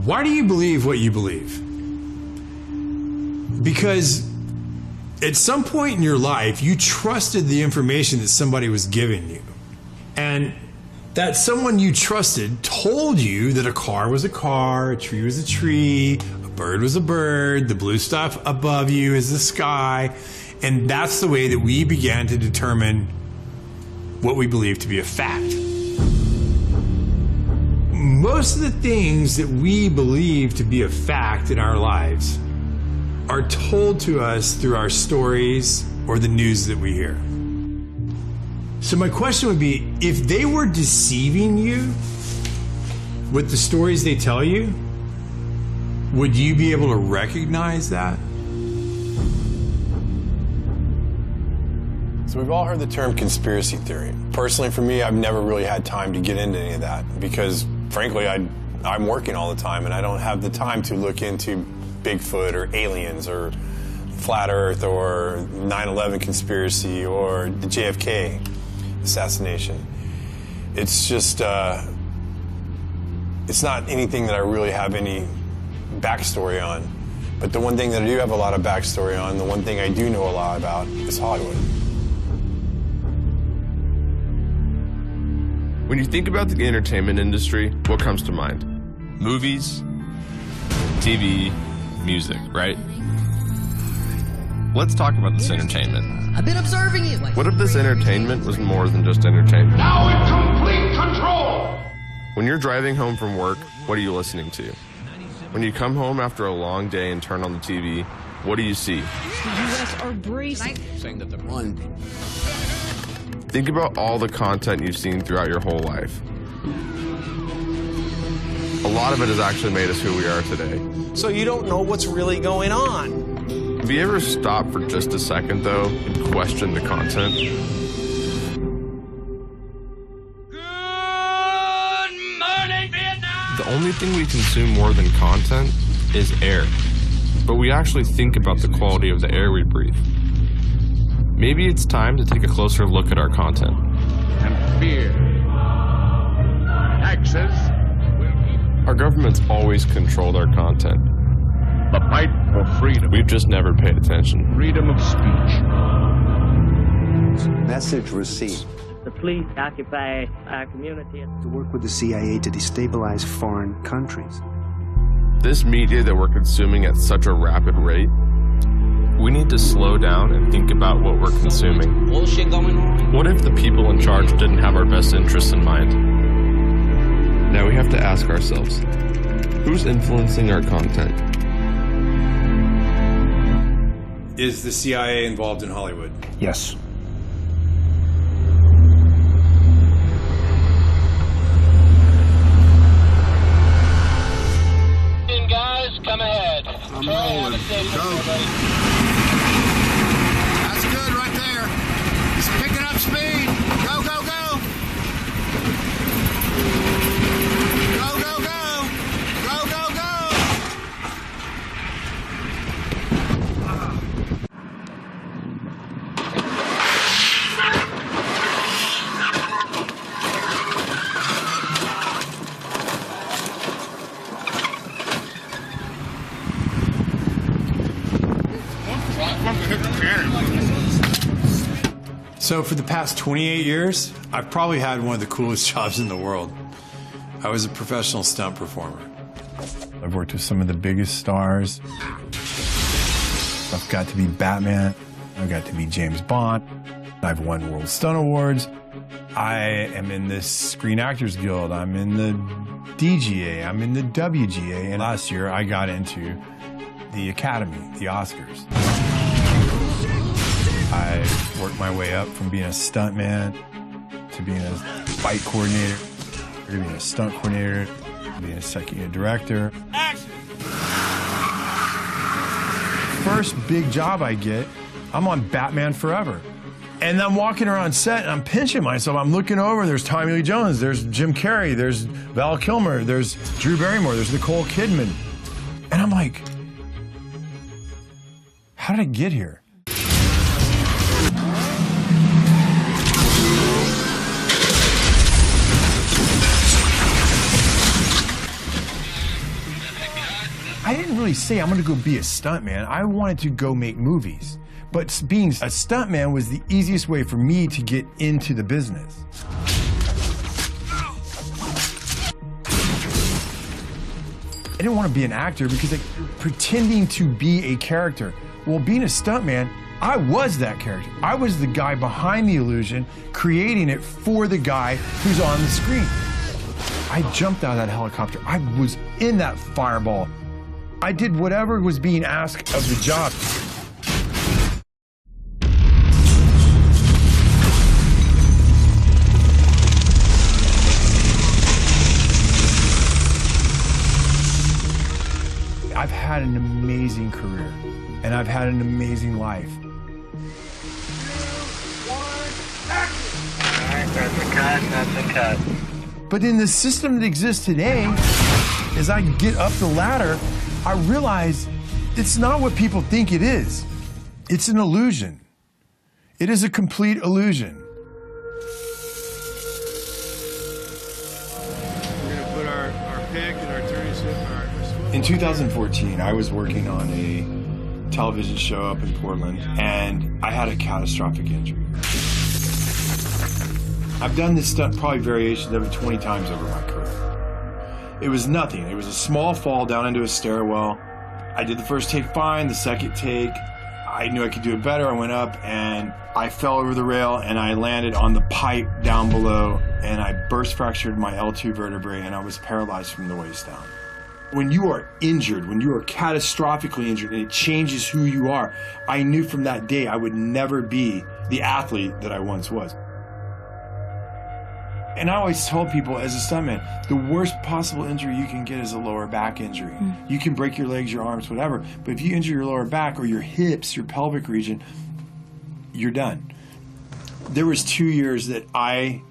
Why do you believe what you believe? Because at some point in your life, you trusted the information that somebody was giving you. And that someone you trusted told you that a car was a car, a tree was a tree, a bird was a bird, the blue stuff above you is the sky. And that's the way that we began to determine what we believe to be a fact. Most of the things that we believe to be a fact in our lives are told to us through our stories or the news that we hear. So my question would be, if they were deceiving you with the stories they tell you, would you be able to recognize that? So we've all heard the term conspiracy theory. Personally, for me, I've never really had time to get into any of that because, frankly, I'm working all the time and I don't have the time to look into Bigfoot or aliens or flat Earth or 9/11 conspiracy or the JFK assassination. It's just, it's not anything that I really have any backstory on. But the one thing that I do have a lot of backstory on, the one thing I do know a lot about is Hollywood. When you think about the entertainment industry, what comes to mind? Movies, TV, music, right? Let's talk about this entertainment. I've been observing you. What if this entertainment was more than just entertainment? Now in complete control! When you're driving home from work, what are you listening to? When you come home after a long day and turn on the TV, what do you see? The U.S. are bracing. Saying that the one. Think about all the content you've seen throughout your whole life. A lot of it has actually made us who we are today. So you don't know what's really going on. Have you ever stopped for just a second, though, and questioned the content? Good morning, Vietnam! The only thing we consume more than content is air. But we actually think about the quality of the air we breathe. Maybe it's time to take a closer look at our content. And fear. Taxes will keep Our government's always controlled our content. the fight for freedom. We've just never paid attention. Freedom of speech. Message received. The police occupy our community. To work with the CIA to destabilize foreign countries. This media that we're consuming at such a rapid rate, we need to slow down and think about what we're consuming. Bullshit going on. What if the people in charge didn't have our best interests in mind? Now we have to ask ourselves, who's influencing our content? Is the CIA involved in Hollywood? Yes. Guys, come ahead. I'm rolling. Go. That's good right there. He's picking up speed. Go, go, go. Go, go, go. Go, go, go. So for the past 28 years, I've probably had one of the coolest jobs in the world. I was a professional stunt performer. I've worked with some of the biggest stars. I've got to be Batman. I've got to be James Bond. I've won World Stunt Awards. I am in the Screen Actors Guild. I'm in the DGA. I'm in the WGA. And last year, I got into the Academy, the Oscars. I worked my way up from being a stuntman to being a fight coordinator, to being a stunt coordinator, to being a second unit director. Action! First big job I get, I'm on Batman Forever. And I'm walking around set and I'm pinching myself. I'm looking over, there's Tommy Lee Jones, there's Jim Carrey, there's Val Kilmer, there's Drew Barrymore, there's Nicole Kidman. And I'm like, how did I get here? I didn't really say I'm gonna go be a stuntman. I wanted to go make movies. But being a stuntman was the easiest way for me to get into the business. I didn't want to be an actor because like, pretending to be a character. Well, being a stuntman, I was that character. I was the guy behind the illusion, creating it for the guy who's on the screen. I jumped out of that helicopter. I was in that fireball. I did whatever was being asked of the job. I've had an amazing career, and I've had an amazing life. 2, 1, action! All right, that's a cut. But in the system that exists today, as I get up the ladder, I realize it's not what people think it is. It's an illusion. It is a complete illusion. We're going to put our pick and our turning suit and our In 2014, I was working on a television show up in Portland, and I had a catastrophic injury. I've done this stunt, probably variations of it 20 times over my career. It was nothing. It was a small fall down into a stairwell. I did the first take fine, the second take, I knew I could do it better. I went up and I fell over the rail and I landed on the pipe down below and I burst fractured my L2 vertebrae and I was paralyzed from the waist down. When you are injured, when you are catastrophically injured and it changes who you are, I knew from that day I would never be the athlete that I once was. And I always told people as a stuntman, the worst possible injury you can get is a lower back injury. You can break your legs, your arms, whatever, but if you injure your lower back or your hips, your pelvic region, you're done. There was 2 years that I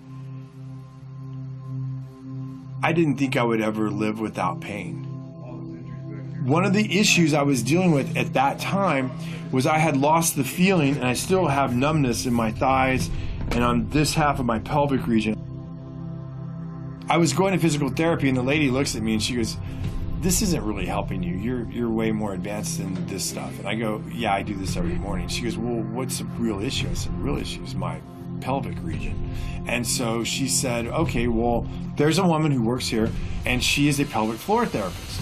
didn't think I would ever live without pain. One of the issues I was dealing with at that time was I had lost the feeling, and I still have numbness in my thighs and on this half of my pelvic region. I was going to physical therapy and the lady looks at me and she goes, "This isn't really helping you. You're way more advanced than this stuff." And I go, "Yeah, I do this every morning." She goes, "Well, what's the real issue?" I said, "The real issue is my pelvic region." And so she said, "Okay, well, there's a woman who works here and she is a pelvic floor therapist."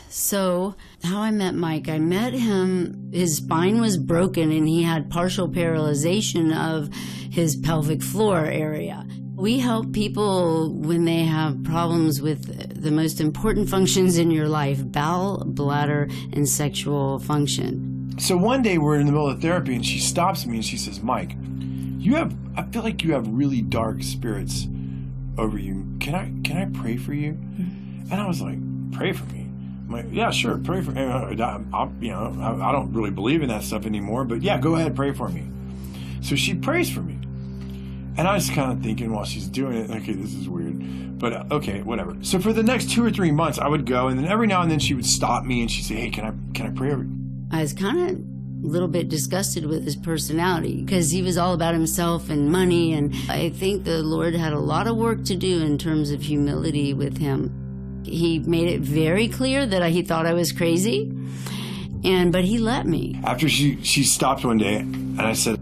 So how I met Mike, I met him, his spine was broken and he had partial paralyzation of his pelvic floor area. We help people when they have problems with the most important functions in your life, bowel, bladder, and sexual function. So one day we're in the middle of therapy and she stops me and she says, "Mike, I feel like you have really dark spirits over you. Can I pray for you?" And I was like, "Pray for me?" I'm like, "Yeah, sure, pray for me. I don't really believe in that stuff anymore, but yeah, go ahead, pray for me." So she prays for me. And I was kind of thinking while she's doing it, okay, this is weird, but okay, whatever. So for the next 2 or 3 months, I would go, and then every now and then she would stop me and she'd say, "Hey, can I pray over you?" I was kind of a little bit disgusted with his personality because he was all about himself and money, and I think the Lord had a lot of work to do in terms of humility with him. He made it very clear that he thought I was crazy, but he let me. After she stopped one day, and I said,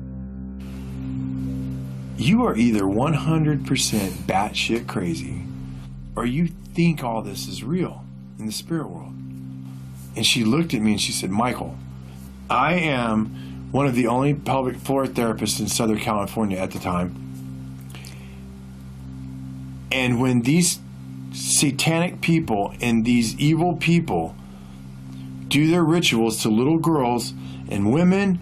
"You are either 100% batshit crazy, or you think all this is real in the spirit world." And she looked at me and she said, "Michael, I am one of the only pelvic floor therapists in Southern California at the time. And when these satanic people and these evil people do their rituals to little girls and women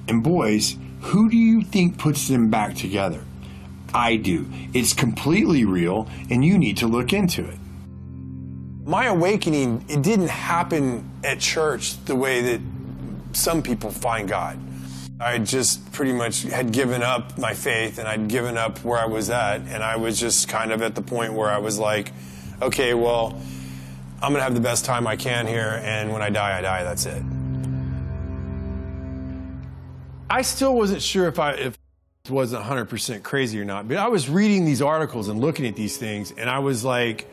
and boys, who do you think puts them back together? I do. It's completely real, and you need to look into it." My awakening, it didn't happen at church the way that some people find God. I just pretty much had given up my faith, and I'd given up where I was at, and I was just kind of at the point where I was like, okay, well, I'm going to have the best time I can here, and when I die, that's it. I still wasn't sure if it wasn't 100% crazy or not, but I was reading these articles and looking at these things, and I was like,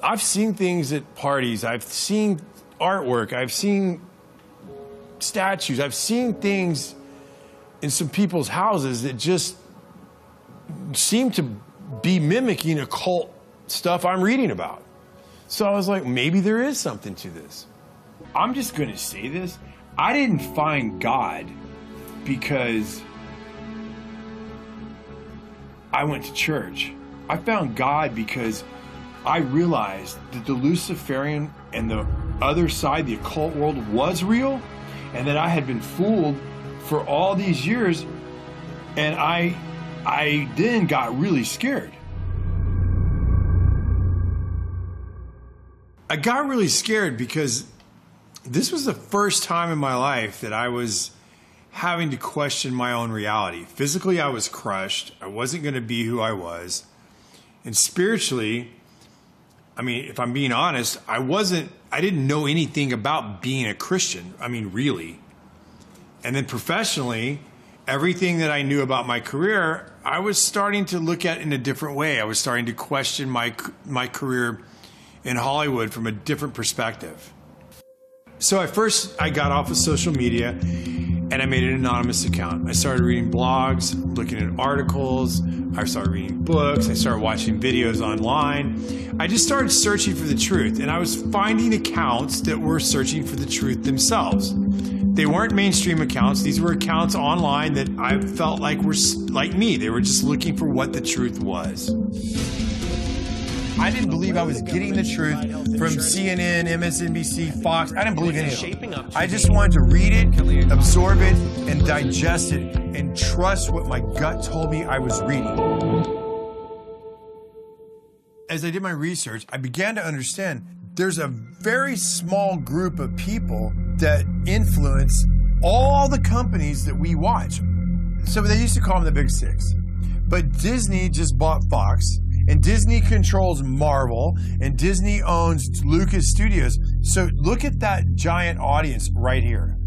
I've seen things at parties. I've seen artwork. I've seen statues. I've seen things in some people's houses that just seem to be mimicking occult stuff I'm reading about. So I was like, maybe there is something to this. I'm just going to say this. I didn't find God because I went to church. I found God because I realized that the Luciferian and the other side, the occult world, was real, and that I had been fooled for all these years, and I then got really scared. I got really scared because this was the first time in my life that I was having to question my own reality. Physically, I was crushed. I wasn't going to be who I was. And spiritually, I mean, if I'm being honest, I didn't know anything about being a Christian. I mean, really. And then professionally, everything that I knew about my career, I was starting to look at in a different way. I was starting to question my career in Hollywood from a different perspective. So I got off of social media and I made an anonymous account. I started reading blogs, looking at articles. I started reading books. I started watching videos online. I just started searching for the truth, and I was finding accounts that were searching for the truth themselves. They weren't mainstream accounts. These were accounts online that I felt like were like me. They were just looking for what the truth was. I didn't believe I was getting the truth from CNN, MSNBC, Fox. I didn't believe any of them. I just wanted to read it, absorb it, and digest it, and trust what my gut told me I was reading. As I did my research, I began to understand there's a very small group of people that influence all the companies that we watch. So they used to call them the Big Six. But Disney just bought Fox, and Disney controls Marvel, and Disney owns Lucas Studios. So look at that giant audience right here.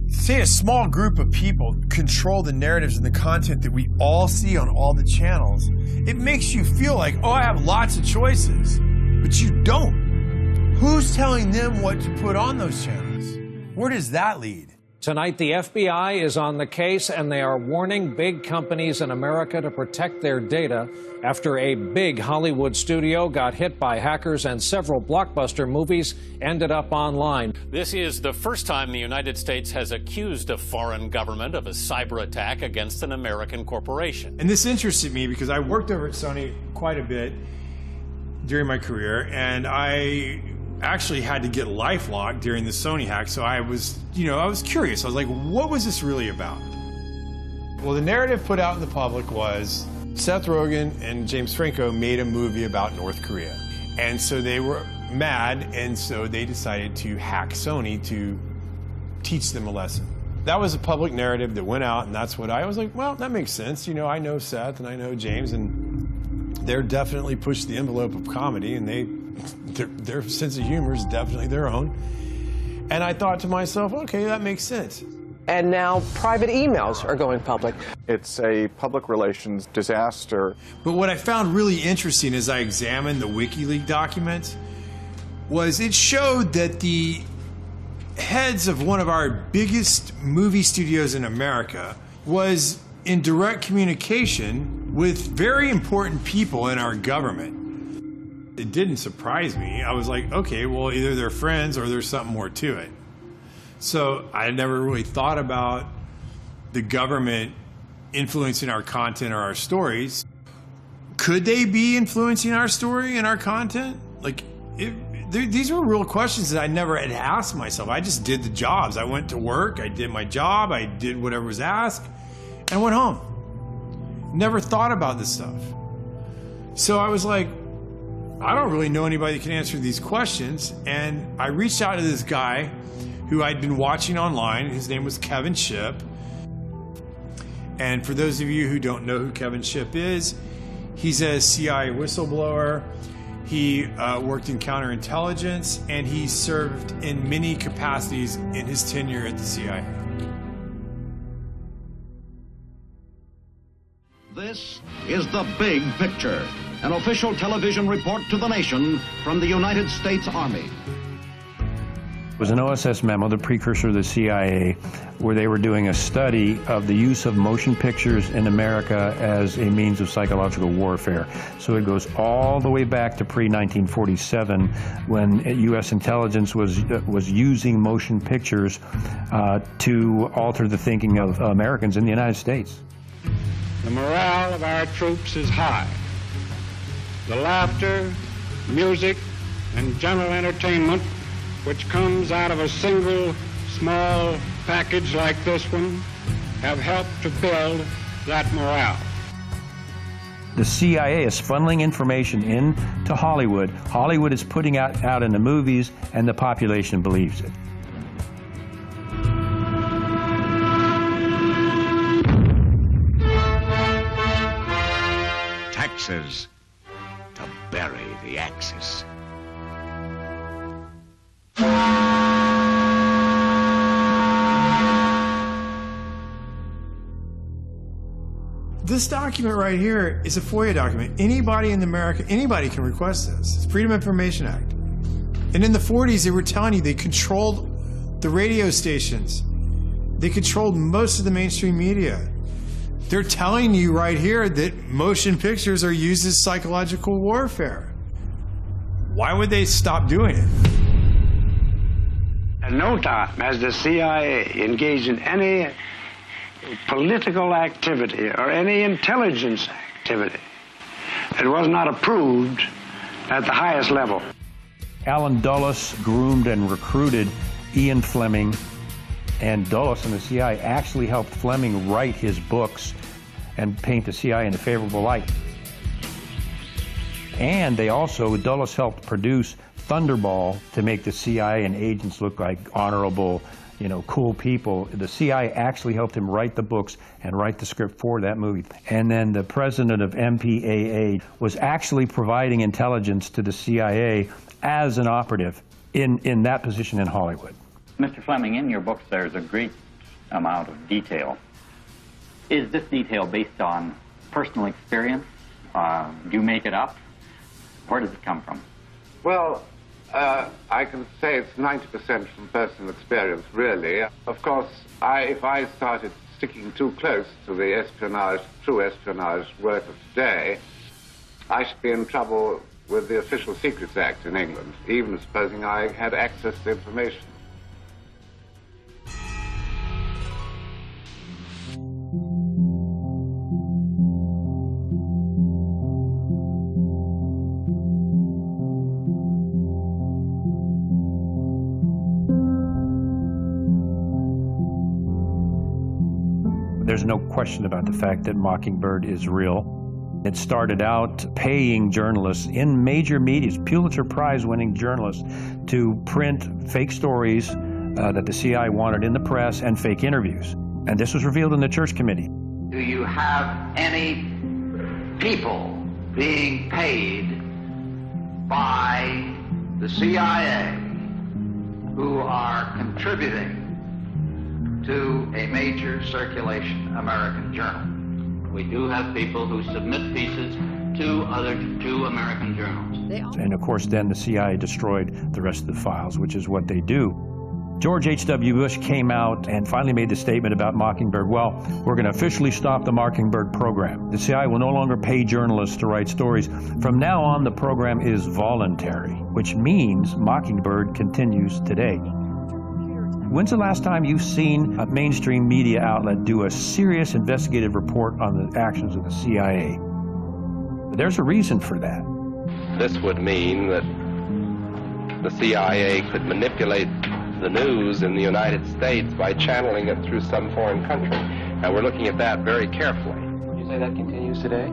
Say a small group of people control the narratives and the content that we all see on all the channels. It makes you feel like, oh, I have lots of choices, but you don't. Who's telling them what to put on those channels? Where does that lead? Tonight, the FBI is on the case, and they are warning big companies in America to protect their data after a big Hollywood studio got hit by hackers and several blockbuster movies ended up online. This is the first time the United States has accused a foreign government of a cyber attack against an American corporation. And this interested me because I worked over at Sony quite a bit during my career, and I actually had to get LifeLock during the Sony hack, so I was curious. I was like, what was this really about? Well, the narrative put out in the public was Seth Rogen and James Franco made a movie about North Korea. And so they were mad, and so they decided to hack Sony to teach them a lesson. That was a public narrative that went out, and that's what I was like, well, that makes sense. You know, I know Seth and I know James, and they're definitely pushed the envelope of comedy, and their sense of humor is definitely their own. And I thought to myself, okay, that makes sense. And now private emails are going public. It's a public relations disaster. But what I found really interesting as I examined the WikiLeaks documents was it showed that the heads of one of our biggest movie studios in America was in direct communication with very important people in our government. It didn't surprise me. I was like, okay, well, either they're friends or there's something more to it. So I never really thought about the government influencing our content or our stories. Could they be influencing our story and our content? Like, these were real questions that I never had asked myself. I just did the jobs. I went to work, I did my job, I did whatever was asked, and went home. Never thought about this stuff. So I was like, I don't really know anybody that can answer these questions. And I reached out to this guy who I'd been watching online. His name was Kevin Shipp. And for those of you who don't know who Kevin Shipp is, he's a CIA whistleblower. He worked in counterintelligence, and he served in many capacities in his tenure at the CIA. This is the big picture. An official television report to the nation from the United States Army. It was an OSS memo, the precursor to the CIA, where they were doing a study of the use of motion pictures in America as a means of psychological warfare. So it goes all the way back to pre-1947, when U.S. intelligence was using motion pictures to alter the thinking of Americans in the United States. The morale of our troops is high. The laughter, music, and general entertainment which comes out of a single small package like this one have helped to build that morale. The CIA is funneling information into Hollywood. Hollywood is putting out in the movies, and the population believes it. Taxes to bury the Axis. This document right here is a FOIA document. Anybody in America, anybody can request this. It's Freedom of Information Act. And in the 40s, they were telling you they controlled the radio stations. They controlled most of the mainstream media. They're telling you right here that motion pictures are used as psychological warfare. Why would they stop doing it? At no time has the CIA engaged in any political activity or any intelligence activity that was not approved at the highest level. Alan Dulles groomed and recruited Ian Fleming, and Dulles and the CIA actually helped Fleming write his books and paint the CIA in a favorable light. And they also, Dulles helped produce Thunderball to make the CIA and agents look like honorable, cool people. The CIA actually helped him write the books and write the script for that movie. And then the president of MPAA was actually providing intelligence to the CIA as an operative in that position in Hollywood. Mr. Fleming, in your books there's a great amount of detail. Is this detail based on personal experience? Do you make it up? Where does it come from? Well, I can say it's 90% from personal experience, really. Of course, if I started sticking too close to the true espionage work of today, I should be in trouble with the Official Secrets Act in England, even supposing I had access to information. There's no question about the fact that Mockingbird is real. It started out paying journalists in major media, Pulitzer Prize-winning journalists, to print fake stories that the CIA wanted in the press and fake interviews. And this was revealed in the Church Committee. Do you have any people being paid by the CIA who are contributing to a major circulation American journal? We do have people who submit pieces to American journals. And of course, then the CIA destroyed the rest of the files, which is what they do. George H.W. Bush came out and finally made the statement about Mockingbird. Well, we're going to officially stop the Mockingbird program. The CIA will no longer pay journalists to write stories. From now on, the program is voluntary, which means Mockingbird continues today. When's the last time you've seen a mainstream media outlet do a serious investigative report on the actions of the CIA? There's a reason for that. This would mean that the CIA could manipulate the news in the United States by channeling it through some foreign country. And we're looking at that very carefully. Would you say that continues today?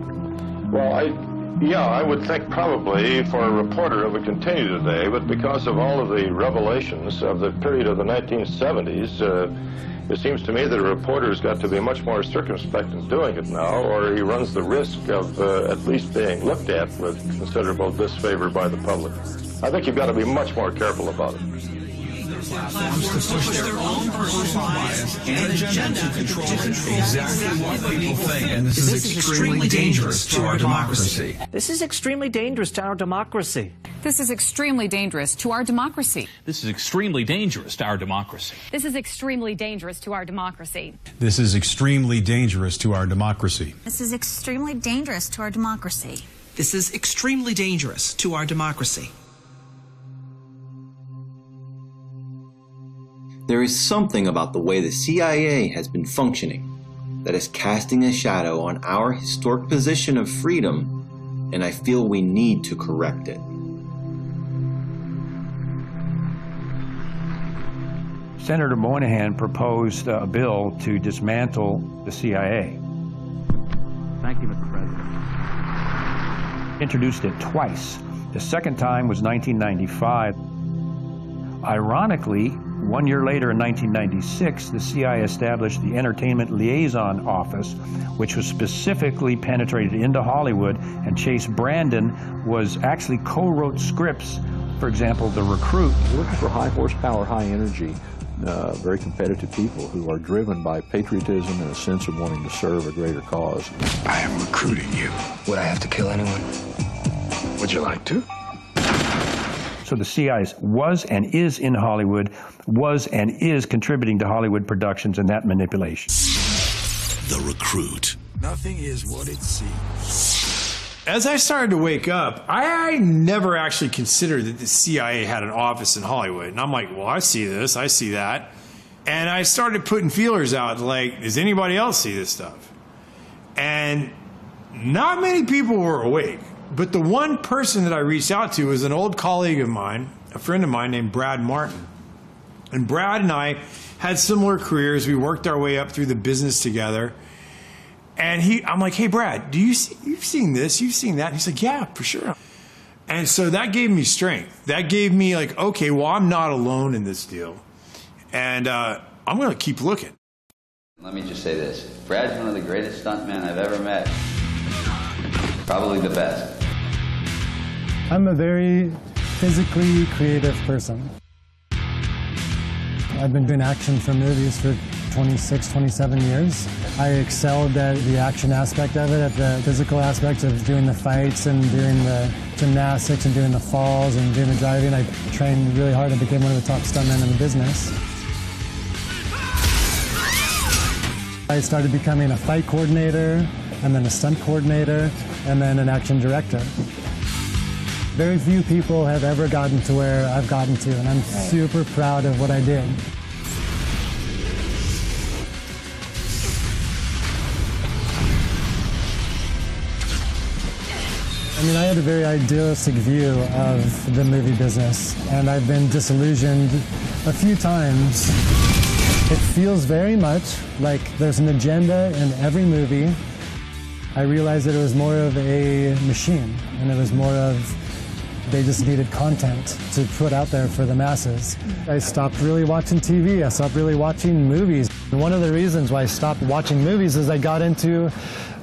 Well, I would think probably for a reporter it would continue today, but because of all of the revelations of the period of the 1970s, it seems to me that a reporter's got to be much more circumspect in doing it now, or he runs the risk of at least being looked at with considerable disfavor by the public. I think you've got to be much more careful about it. platforms to push their own personal bias and agenda to control exactly what people think. And this is extremely dangerous to our democracy. This is extremely dangerous to our democracy. This is extremely dangerous to our democracy. This is extremely dangerous to our democracy. This is extremely dangerous to our democracy. This is extremely dangerous to our democracy. This is extremely dangerous to our democracy. This is extremely dangerous to our democracy. There is something about the way the CIA has been functioning that is casting a shadow on our historic position of freedom, and I feel we need to correct it. Senator Moynihan proposed a bill to dismantle the CIA. Thank you, Mr. President. Introduced it twice. The second time was 1995. Ironically, 1 year later in 1996, the CIA established the Entertainment Liaison Office, which was specifically penetrated into Hollywood, and Chase Brandon was actually co-wrote scripts, for example, The Recruit. We're looking for high horsepower, high energy, very competitive people who are driven by patriotism and a sense of wanting to serve a greater cause. I am recruiting you. Would I have to kill anyone? Would you like to? So the CIA was and is in Hollywood, was and is contributing to Hollywood productions and that manipulation. The Recruit. Nothing is what it seems. As I started to wake up, I never actually considered that the CIA had an office in Hollywood. And I'm like, well, I see this, I see that. And I started putting feelers out, like, does anybody else see this stuff? And not many people were awake. But the one person that I reached out to was an old colleague of mine, a friend of mine named Brad Martin. And Brad and I had similar careers. We worked our way up through the business together. And I'm like, hey, Brad, you've seen this, you've seen that? And he's like, yeah, for sure. And so that gave me strength. That gave me like, okay, well, I'm not alone in this deal. And I'm going to keep looking. Let me just say this. Brad's one of the greatest stuntmen I've ever met. Probably the best. I'm a very physically creative person. I've been doing action for movies for 26, 27 years. I excelled at the action aspect of it, at the physical aspect of doing the fights and doing the gymnastics and doing the falls and doing the driving. I trained really hard and became one of the top stuntmen in the business. I started becoming a fight coordinator, and then a stunt coordinator, and then an action director. Very few people have ever gotten to where I've gotten to, and I'm super proud of what I did. I mean, I had a very idealistic view of the movie business, and I've been disillusioned a few times. It feels very much like there's an agenda in every movie. I realized that it was more of a machine, and it was more of they just needed content to put out there for the masses. I stopped really watching TV. I stopped really watching movies. And one of the reasons why I stopped watching movies is I got into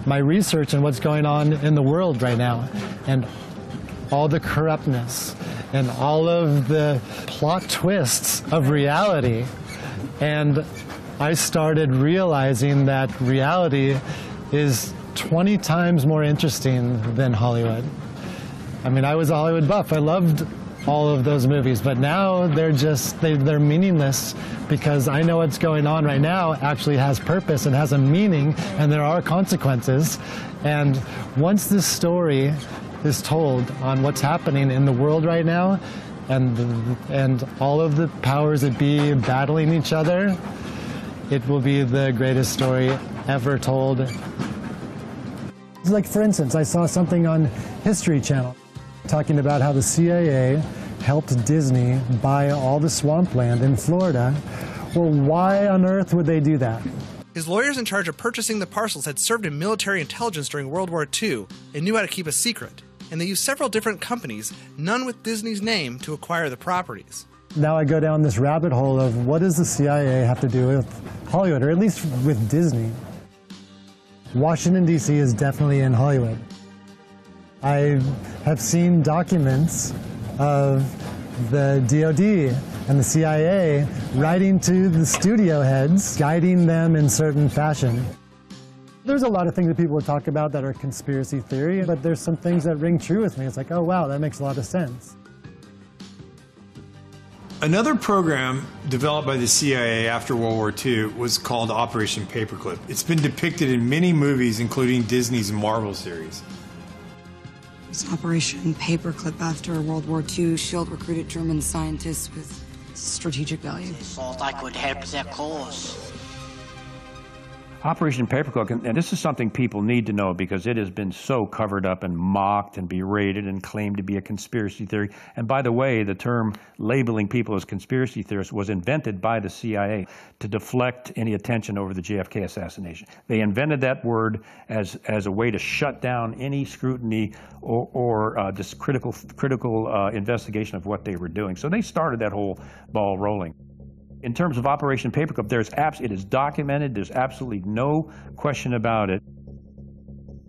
my research and what's going on in the world right now, and all the corruptness and all of the plot twists of reality. And I started realizing that reality is 20 times more interesting than Hollywood. I mean, I was a Hollywood buff. I loved all of those movies, but now they're meaningless because I know what's going on right now actually has purpose and has a meaning, and there are consequences. And once this story is told on what's happening in the world right now, and all of the powers that be battling each other, it will be the greatest story ever told. Like, for instance, I saw something on History Channel talking about how the CIA helped Disney buy all the swampland in Florida. Well, why on earth would they do that? His lawyers in charge of purchasing the parcels had served in military intelligence during World War II and knew how to keep a secret. And they used several different companies, none with Disney's name, to acquire the properties. Now I go down this rabbit hole of what does the CIA have to do with Hollywood, or at least with Disney? Washington, D.C. is definitely in Hollywood. I have seen documents of the DoD and the CIA writing to the studio heads, guiding them in certain fashion. There's a lot of things that people would talk about that are conspiracy theory, but there's some things that ring true with me. It's like, oh wow, that makes a lot of sense. Another program developed by the CIA after World War II was called Operation Paperclip. It's been depicted in many movies, including Disney's Marvel series. It's Operation Paperclip. After World War II, SHIELD recruited German scientists with strategic value. Thought I could help their cause. Operation Paperclip, and this is something people need to know because it has been so covered up and mocked and berated and claimed to be a conspiracy theory. And by the way, the term labeling people as conspiracy theorists was invented by the CIA to deflect any attention over the JFK assassination. They invented that word as a way to shut down any scrutiny or this critical investigation of what they were doing. So they started that whole ball rolling. In terms of Operation Paperclip, it is documented. There's absolutely no question about it.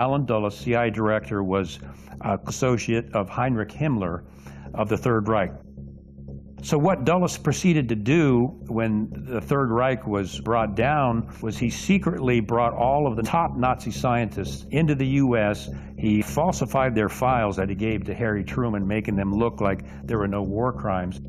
Allen Dulles, CIA director, was an associate of Heinrich Himmler of the Third Reich. So what Dulles proceeded to do when the Third Reich was brought down was he secretly brought all of the top Nazi scientists into the U.S. He falsified their files that he gave to Harry Truman, making them look like there were no war crimes.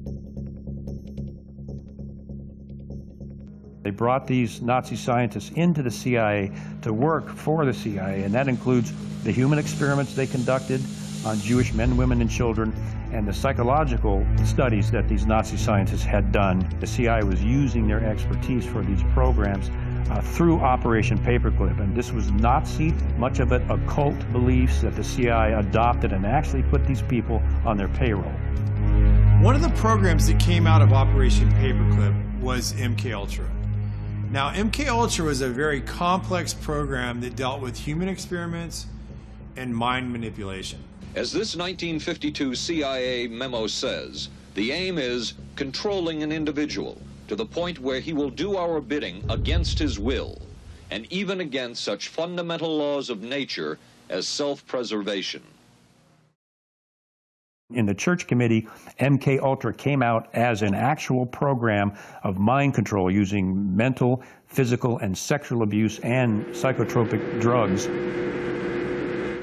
They brought these Nazi scientists into the CIA to work for the CIA, and that includes the human experiments they conducted on Jewish men, women, and children, and the psychological studies that these Nazi scientists had done. The CIA was using their expertise for these programs through Operation Paperclip, and this was Nazi, much of it occult beliefs that the CIA adopted and actually put these people on their payroll. One of the programs that came out of Operation Paperclip was MKUltra. Now, MKUltra was a very complex program that dealt with human experiments and mind manipulation. As this 1952 CIA memo says, the aim is controlling an individual to the point where he will do our bidding against his will, and even against such fundamental laws of nature as self-preservation. In the Church Committee, MKUltra came out as an actual program of mind control using mental, physical, and sexual abuse and psychotropic drugs.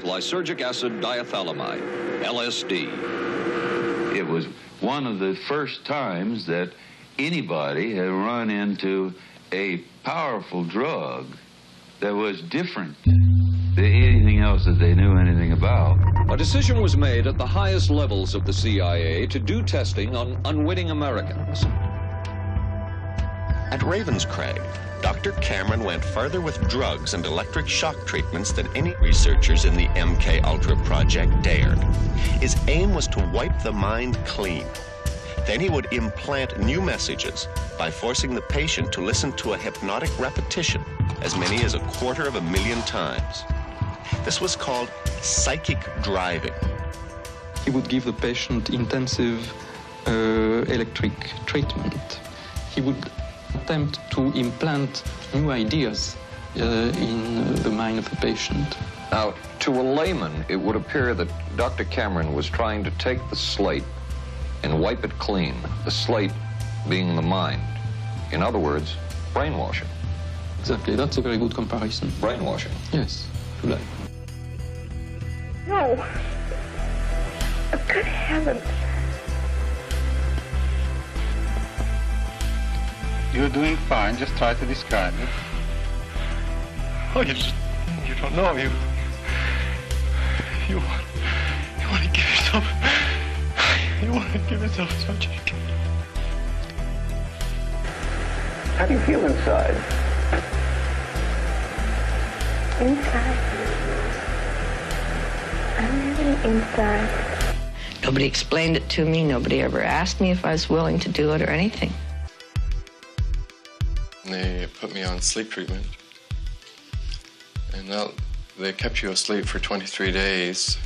Lysergic acid diethylamide, LSD. It was one of the first times that anybody had run into a powerful drug that was different than anything else that they knew anything about. A decision was made at the highest levels of the CIA to do testing on unwitting Americans. At Ravenscraig, Dr. Cameron went further with drugs and electric shock treatments than any researchers in the MKUltra project dared. His aim was to wipe the mind clean. Then he would implant new messages by forcing the patient to listen to a hypnotic repetition as many as 250,000 times. This was called psychic driving. He would give the patient intensive electric treatment. He would attempt to implant new ideas in the mind of the patient. Now, to a layman, it would appear that Dr. Cameron was trying to take the slate and wipe it clean, the slate being the mind. In other words, brainwashing. Exactly, that's a very good comparison. Brainwashing. Yes, to that. No. Oh, good heavens. You're doing fine. Just try to describe it. Oh, you don't know. You want to give yourself. You want to give yourself surgery. How do you feel inside? Inside. I'm really inside. Nobody explained it to me. Nobody ever asked me if I was willing to do it or anything. They put me on sleep treatment. And now they kept you asleep for 23 days.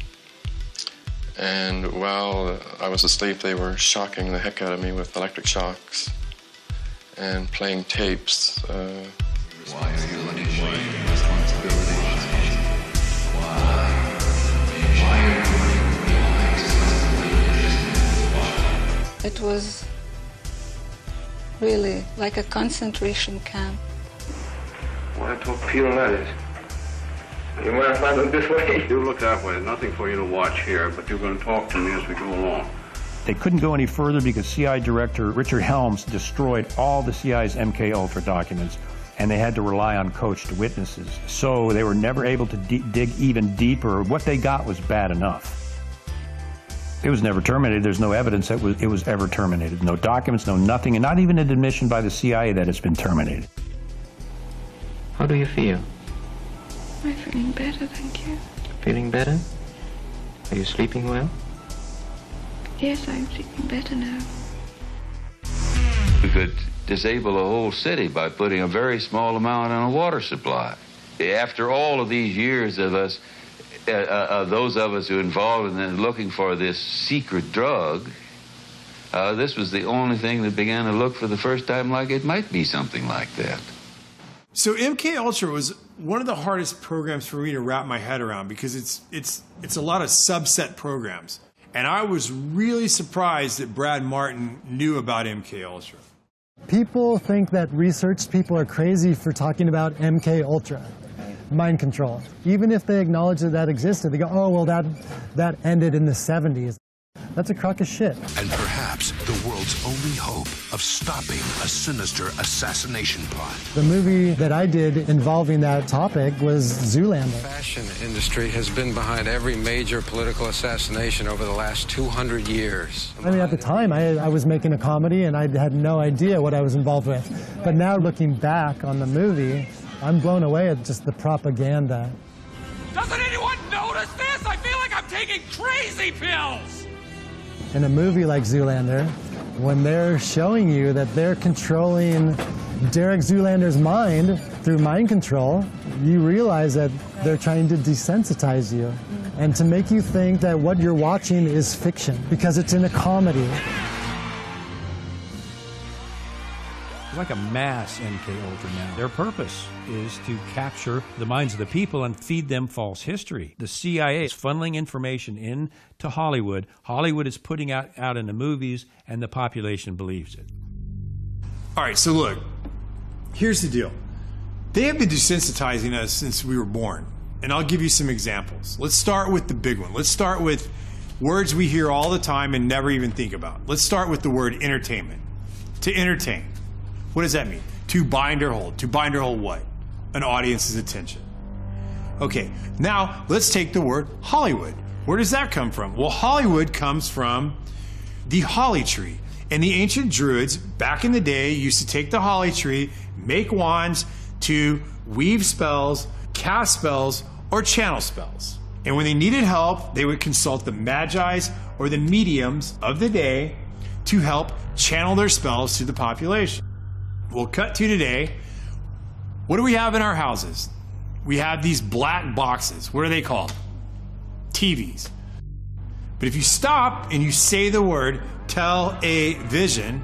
And while I was asleep, they were shocking the heck out of me with electric shocks and playing tapes. Why are you letting responsibility? It was really, like a concentration camp. What a feeling that is. You mind if I look this way? You look that way. There's nothing for you to watch here, but you're going to talk to me as we go along. They couldn't go any further because CIA Director Richard Helms destroyed all the CIA's MK-Ultra documents, and they had to rely on coached witnesses. So they were never able to dig even deeper. What they got was bad enough. It was never terminated. There's no evidence that it was ever terminated. No documents, no nothing, and not even an admission by the CIA that it's been terminated. How do you feel? I'm feeling better, thank you. Feeling better? Are you sleeping well? Yes, I'm sleeping better now. We could disable a whole city by putting a very small amount on a water supply. After all of these years of us, those of us who are involved in looking for this secret drug, this was the only thing that began to look for the first time like it might be something like that. So MK-Ultra was one of the hardest programs for me to wrap my head around because it's a lot of subset programs. And I was really surprised that Brad Martin knew about MK-Ultra. People think that research people are crazy for talking about MK-Ultra, mind control. Even if they acknowledge that that existed, they go, oh, well, that ended in the 70s. That's a crock of shit. And perhaps the world's only hope of stopping a sinister assassination plot. The movie that I did involving that topic was Zoolander. The fashion industry has been behind every major political assassination over the last 200 years. I mean, at the time, I was making a comedy and I had no idea what I was involved with. But now looking back on the movie, I'm blown away at just the propaganda. Doesn't anyone notice this? I feel like I'm taking crazy pills! In a movie like Zoolander, when they're showing you that they're controlling Derek Zoolander's mind through mind control, you realize that they're trying to desensitize you and to make you think that what you're watching is fiction because it's in a comedy. It's like a mass MK-Ultra now. Their purpose is to capture the minds of the people and feed them false history. The CIA is funneling information into Hollywood. Hollywood is putting out in the movies, and the population believes it. All right, so look, here's the deal. They have been desensitizing us since we were born, and I'll give you some examples. Let's start with the big one. Let's start with words we hear all the time and never even think about. Let's start with the word entertainment. To entertain. What does that mean? To bind or hold. To bind or hold what? An audience's attention. Okay, now let's take the word Hollywood. Where does that come from? Well, Hollywood comes from the holly tree. And the ancient Druids, back in the day, used to take the holly tree, make wands to weave spells, cast spells, or channel spells. And when they needed help, they would consult the Magi's or the mediums of the day to help channel their spells to the population. We'll cut to today. What do we have in our houses? We have these black boxes. What are they called? TVs. But if you stop and you say the word television,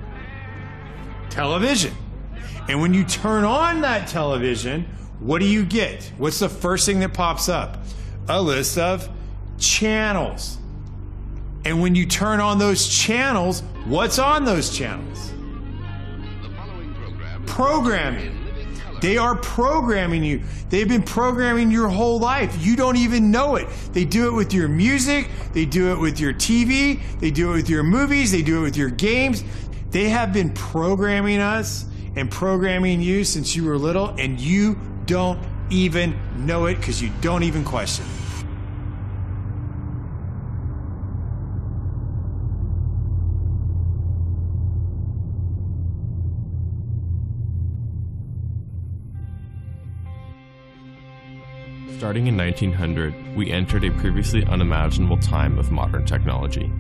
and when you turn on that television, what do you get? What's the first thing that pops up? A list of channels. And when you turn on those channels, what's on those channels? Programming. They are programming you. They've been programming your whole life. You don't even know it. They do it with your music. They do it with your TV. They do it with your movies. They do it with your games. They have been programming us and programming you since you were little, and you don't even know it because you don't even question it. Starting in 1900, we entered a previously unimaginable time of modern technology.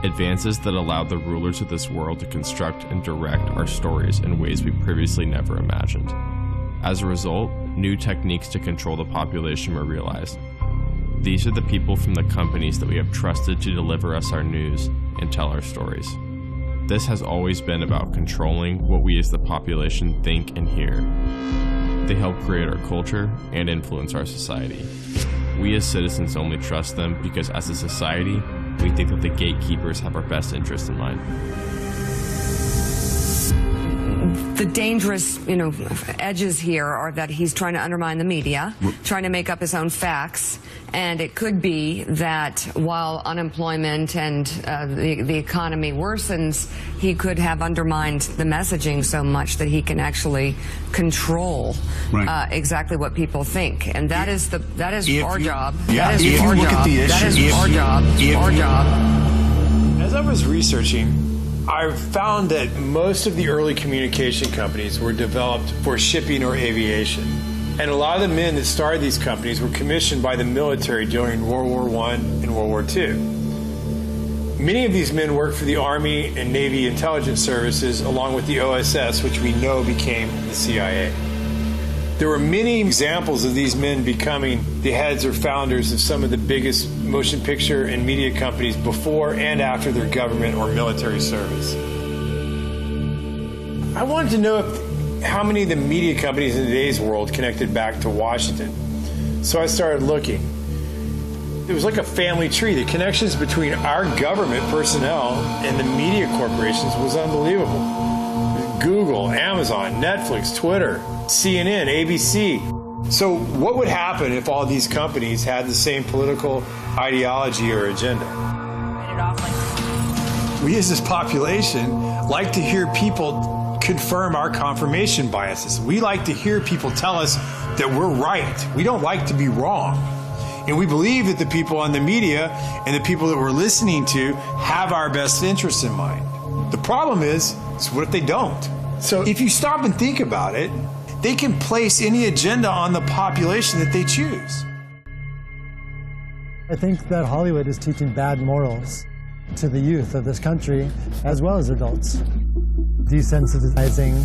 Advances that allowed the rulers of this world to construct and direct our stories in ways we previously never imagined. As a result, new techniques to control the population were realized. These are the people from the companies that we have trusted to deliver us our news and tell our stories. This has always been about controlling what we as the population think and hear. They help create our culture and influence our society. We as citizens only trust them because as a society, we think that the gatekeepers have our best interest in mind. The dangerous, edges here are that he's trying to undermine the media, trying to make up his own facts, and it could be that while unemployment and the economy worsens, he could have undermined the messaging so much that he can actually control exactly what people think, and that is our job. That is our job. That is our job. Our job. As I was researching, I found that most of the early communication companies were developed for shipping or aviation. And a lot of the men that started these companies were commissioned by the military during World War I and World War II. Many of these men worked for the Army and Navy intelligence services along with the OSS, which we know became the CIA. There were many examples of these men becoming the heads or founders of some of the biggest motion picture and media companies before and after their government or military service. I wanted to know how many of the media companies in today's world connected back to Washington. So I started looking. It was like a family tree. The connections between our government personnel and the media corporations was unbelievable. Google, Amazon, Netflix, Twitter, CNN, ABC. So what would happen if all these companies had the same political ideology or agenda? We as this population like to hear people confirm our confirmation biases. We like to hear people tell us that we're right. We don't like to be wrong. And we believe that the people on the media and the people that we're listening to have our best interests in mind. The problem is what if they don't? So if you stop and think about it, they can place any agenda on the population that they choose. I think that Hollywood is teaching bad morals to the youth of this country, as well as adults. Desensitizing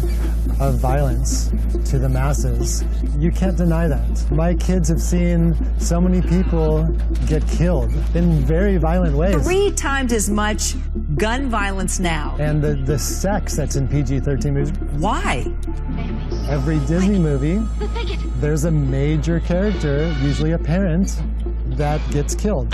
of violence to the masses. You can't deny that. My kids have seen so many people get killed in very violent ways. 3 times as much gun violence now. And the sex that's in PG-13 movies. Why? Every Disney movie, there's a major character, usually a parent, that gets killed.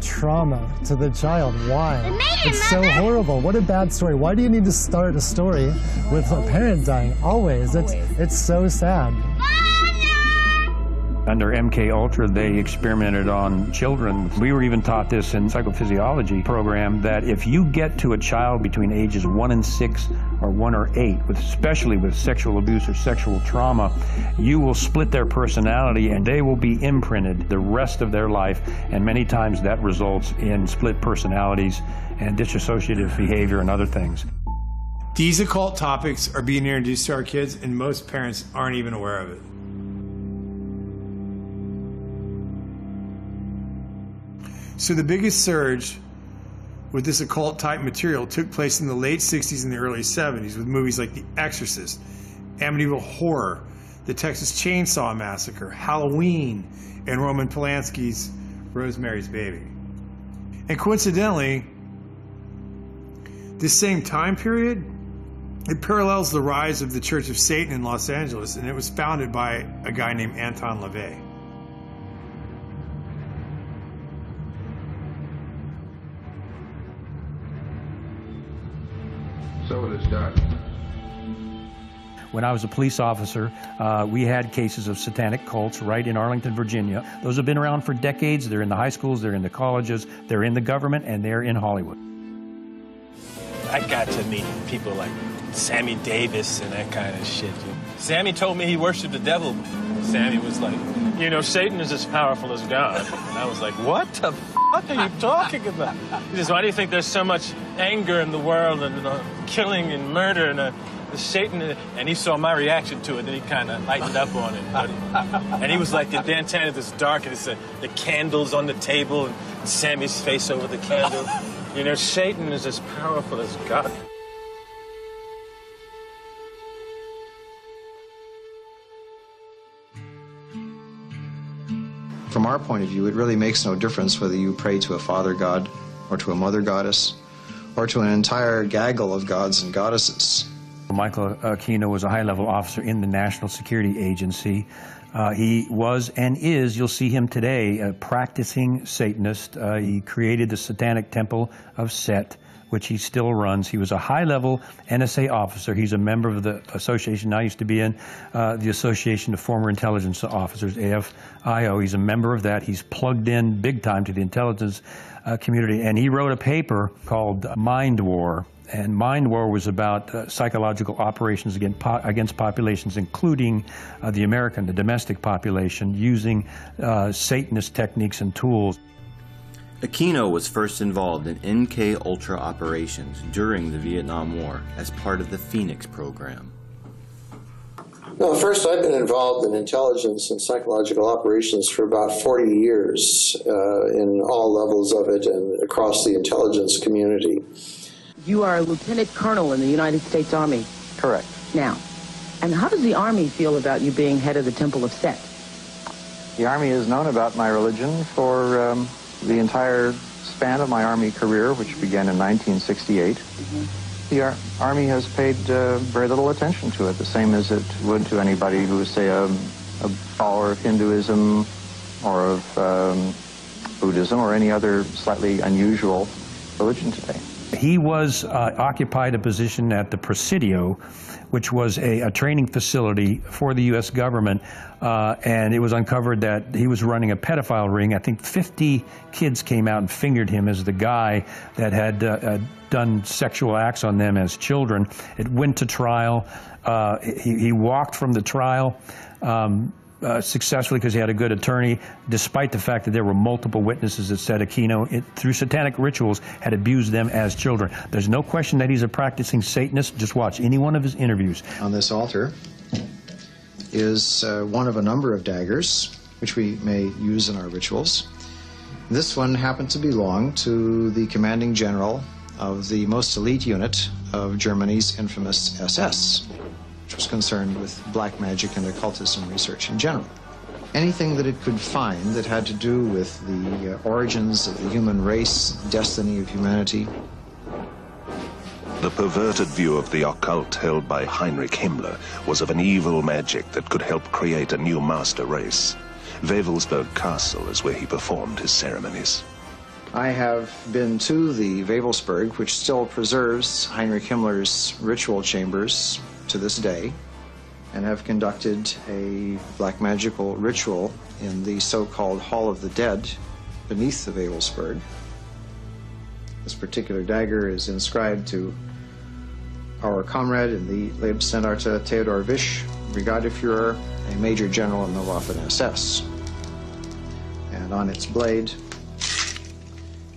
Trauma to the child. Why? It's so horrible. What a bad story. Why do you need to start a story with a parent dying? Always. It's so sad. Under MK Ultra, they experimented on children. We were even taught this in psychophysiology program that if you get to a child between ages 1 and 6 or 1 or 8, especially with sexual abuse or sexual trauma, you will split their personality and they will be imprinted the rest of their life. And many times that results in split personalities and dissociative behavior and other things. These occult topics are being introduced to our kids, and most parents aren't even aware of it. So the biggest surge with this occult type material took place in the late 60s and the early 70s with movies like The Exorcist, Amityville Horror, The Texas Chainsaw Massacre, Halloween, and Roman Polanski's Rosemary's Baby. And coincidentally, this same time period, it parallels the rise of the Church of Satan in Los Angeles, and it was founded by a guy named Anton LaVey. So it is done. When I was a police officer, we had cases of satanic cults right in Arlington, Virginia. Those have been around for decades. They're in the high schools, they're in the colleges, they're in the government, and they're in Hollywood. I got to meet people like Sammy Davis and that kind of shit. Sammy told me he worshiped the devil. Sammy was like, Satan is as powerful as God. And I was like, what the fuck are you talking about? He says, why do you think there's so much anger in the world and killing and murder and Satan? And he saw my reaction to it, and he kind of lightened up on it. And he was like, the Dantana is dark, and it's the candles on the table, and Sammy's face over the candle. Satan is as powerful as God. From our point of view, it really makes no difference whether you pray to a father god or to a mother goddess or to an entire gaggle of gods and goddesses. Michael Aquino was a high-level officer in the National Security Agency. He was and is, you'll see him today, a practicing Satanist. He created the Satanic Temple of Set, which he still runs. He was a high-level NSA officer. He's a member of the association I used to be in, the Association of Former Intelligence Officers, AFIO. He's a member of that. He's plugged in big time to the intelligence community, and he wrote a paper called Mind War. And Mind War was about psychological operations against populations, including the domestic population, using Satanist techniques and tools. Aquino was first involved in MK-Ultra operations during the Vietnam War as part of the Phoenix program. No, first I've been involved in intelligence and psychological operations for about 40 years in all levels of it and across the intelligence community. You are a lieutenant colonel in the United States Army. Correct. Now, and how does the Army feel about you being head of the Temple of Set? The Army has known about my religion for the entire span of my Army career, which began in 1968. The Army has paid very little attention to it, the same as it would to anybody who was, say, a follower of Hinduism or of Buddhism or any other slightly unusual religion today. He was occupied a position at the Presidio, which was a training facility for the U.S. government, and it was uncovered that he was running a pedophile ring. I think 50 kids came out and fingered him as the guy that had done sexual acts on them as children. It went to trial. He walked from the trial successfully because he had a good attorney, despite the fact that there were multiple witnesses that said Aquino, through satanic rituals, had abused them as children. There's no question that he's a practicing Satanist. Just watch any one of his interviews. On this altar is one of a number of daggers, which we may use in our rituals. This one happened to belong to the commanding general of the most elite unit of Germany's infamous SS, which was concerned with black magic and occultism research in general. Anything that it could find that had to do with the origins of the human race, destiny of humanity. The perverted view of the occult held by Heinrich Himmler was of an evil magic that could help create a new master race. Wewelsburg Castle is where he performed his ceremonies. I have been to the Wewelsburg, which still preserves Heinrich Himmler's ritual chambers to this day, and have conducted a black magical ritual in the so-called Hall of the Dead beneath the Wewelsburg. This particular dagger is inscribed to our comrade in the Leibstandarte Theodor Wisch, Brigadeführer, a major general in the Waffen-SS. And on its blade,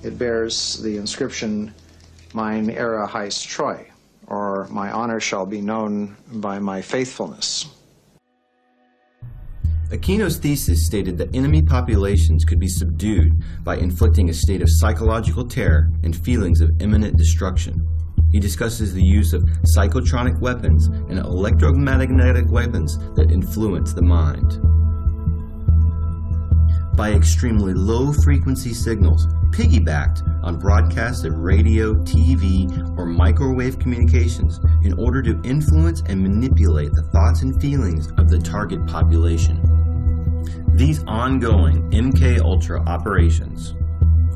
it bears the inscription, Mein Ehre heißt Treu, or my honor shall be known by my faithfulness. Aquino's thesis stated that enemy populations could be subdued by inflicting a state of psychological terror and feelings of imminent destruction. He discusses the use of psychotronic weapons and electromagnetic weapons that influence the mind. By extremely low-frequency signals, piggybacked on broadcasts of radio, TV, or microwave communications in order to influence and manipulate the thoughts and feelings of the target population. These ongoing MK-Ultra operations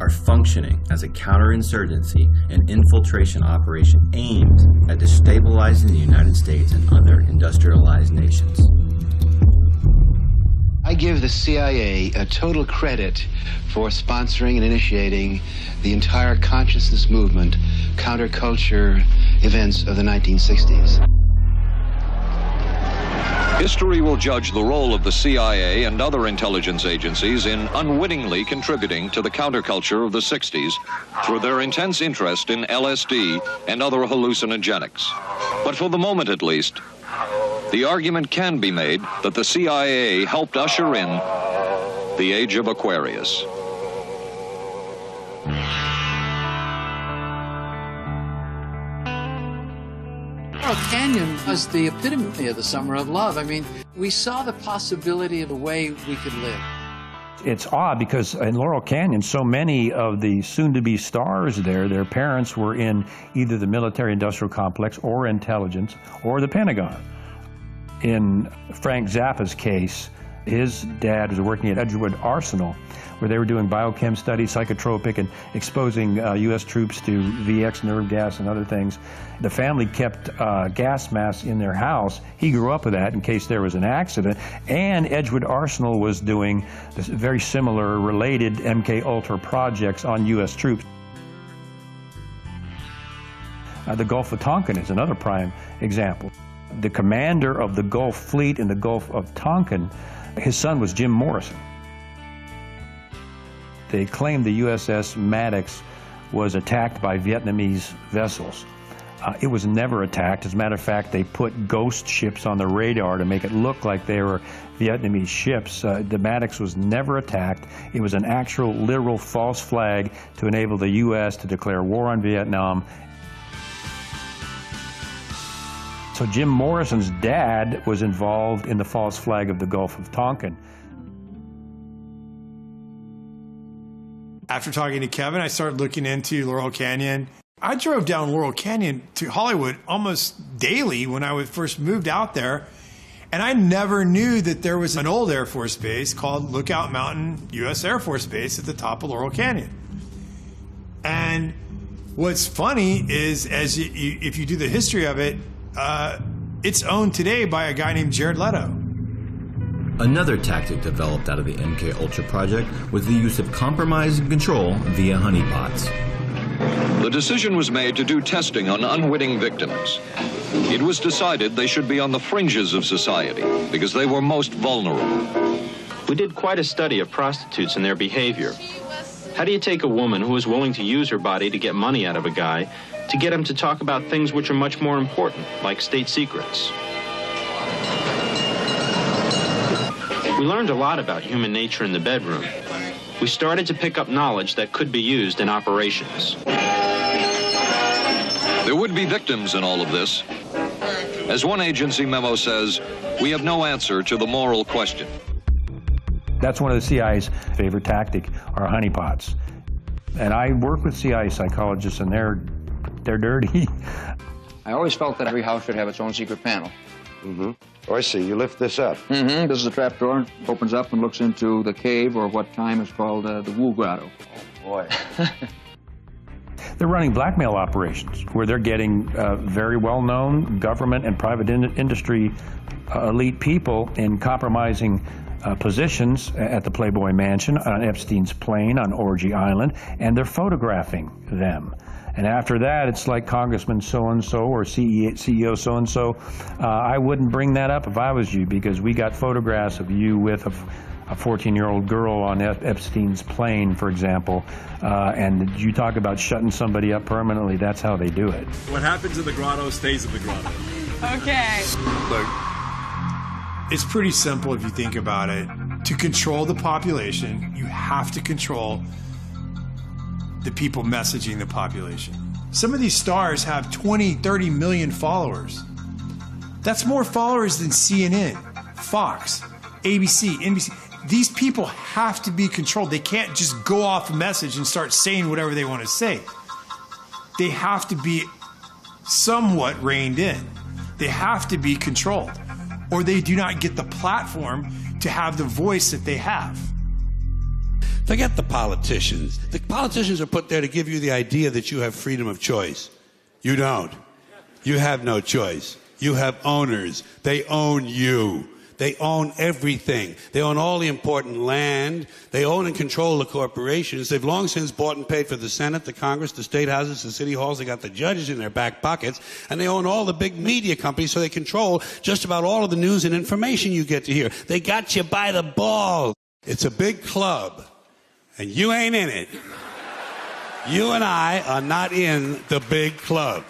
are functioning as a counterinsurgency and infiltration operation aimed at destabilizing the United States and other industrialized nations. I give the CIA a total credit for sponsoring and initiating the entire consciousness movement, counterculture events of the 1960s. History will judge the role of the CIA and other intelligence agencies in unwittingly contributing to the counterculture of the 60s through their intense interest in LSD and other hallucinogenics. But for the moment at least, the argument can be made that the CIA helped usher in the age of Aquarius. Laurel Canyon was the epitome of the summer of love. I mean, we saw the possibility of the way we could live. It's odd because in Laurel Canyon, so many of the soon-to-be stars there, their parents were in either the military-industrial complex or intelligence or the Pentagon. In Frank Zappa's case, His dad was working at Edgewood Arsenal, where they were doing biochem studies, psychotropic, and exposing U.S. troops to VX nerve gas and other things. The family kept gas masks in their house. He grew up with that in case there was an accident. And Edgewood Arsenal was doing this very similar, related MK Ultra projects on U.S. troops. The Gulf of Tonkin is another prime example. The commander of the Gulf Fleet in the Gulf of Tonkin, his son was Jim Morrison. They claimed the USS Maddox was attacked by Vietnamese vessels. It was never attacked. As a matter of fact, they put ghost ships on the radar to make it look like they were Vietnamese ships. The Maddox was never attacked. It was an actual, literal false flag to enable the U.S. to declare war on Vietnam. So Jim Morrison's dad was involved in the false flag of the Gulf of Tonkin. After talking to Kevin, I started looking into Laurel Canyon. I drove down Laurel Canyon to Hollywood almost daily when I first moved out there, and I never knew that there was an old Air Force base called Lookout Mountain U.S. Air Force Base at the top of Laurel Canyon. And what's funny is, if you do the history of it, it's owned today by a guy named Jared Leto. Another tactic developed out of the MK Ultra project was the use of compromise and control via honeypots. The decision was made to do testing on unwitting victims. It was decided they should be on the fringes of society because they were most vulnerable. We did quite a study of prostitutes and their behavior. How do you take a woman who is willing to use her body to get money out of a guy to get him to talk about things which are much more important, like state secrets? We learned a lot about human nature in the bedroom. We started to pick up knowledge that could be used in operations. There would be victims in all of this. As one agency memo says, we have no answer to the moral question. That's one of the CIA's favorite tactic, are honeypots. And I work with CIA psychologists, and they're dirty. I always felt that every house should have its own secret panel. Mm-hmm. Oh, I see. You lift this up. Mm-hmm. This is a trap door. Opens up and looks into the cave, or what time is called the Wu Grotto. Oh, boy. They're running blackmail operations where they're getting very well-known government and private industry elite people in compromising positions at the Playboy Mansion, on Epstein's plane, on Orgy Island, and they're photographing them. And after that, it's like Congressman so-and-so or CEO so-and-so. I wouldn't bring that up if I was you, because we got photographs of you with a 14-year-old girl on Epstein's plane, for example. And you talk about shutting somebody up permanently, that's how they do it. What happens in the grotto stays in the grotto. Okay. Look, it's pretty simple if you think about it. To control the population, you have to control the people messaging the population. Some of these stars have 20, 30 million followers. That's more followers than CNN, Fox, ABC, NBC. These people have to be controlled. They can't just go off a message and start saying whatever they want to say. They have to be somewhat reined in. They have to be controlled, or they do not get the platform to have the voice that they have. Forget the politicians. The politicians are put there to give you the idea that you have freedom of choice. You don't. You have no choice. You have owners. They own you. They own everything. They own all the important land. They own and control the corporations. They've long since bought and paid for the Senate, the Congress, the state houses, the city halls. They got the judges in their back pockets. And they own all the big media companies, so they control just about all of the news and information you get to hear. They got you by the balls. It's a big club. And you ain't in it. You and I are not in the big club.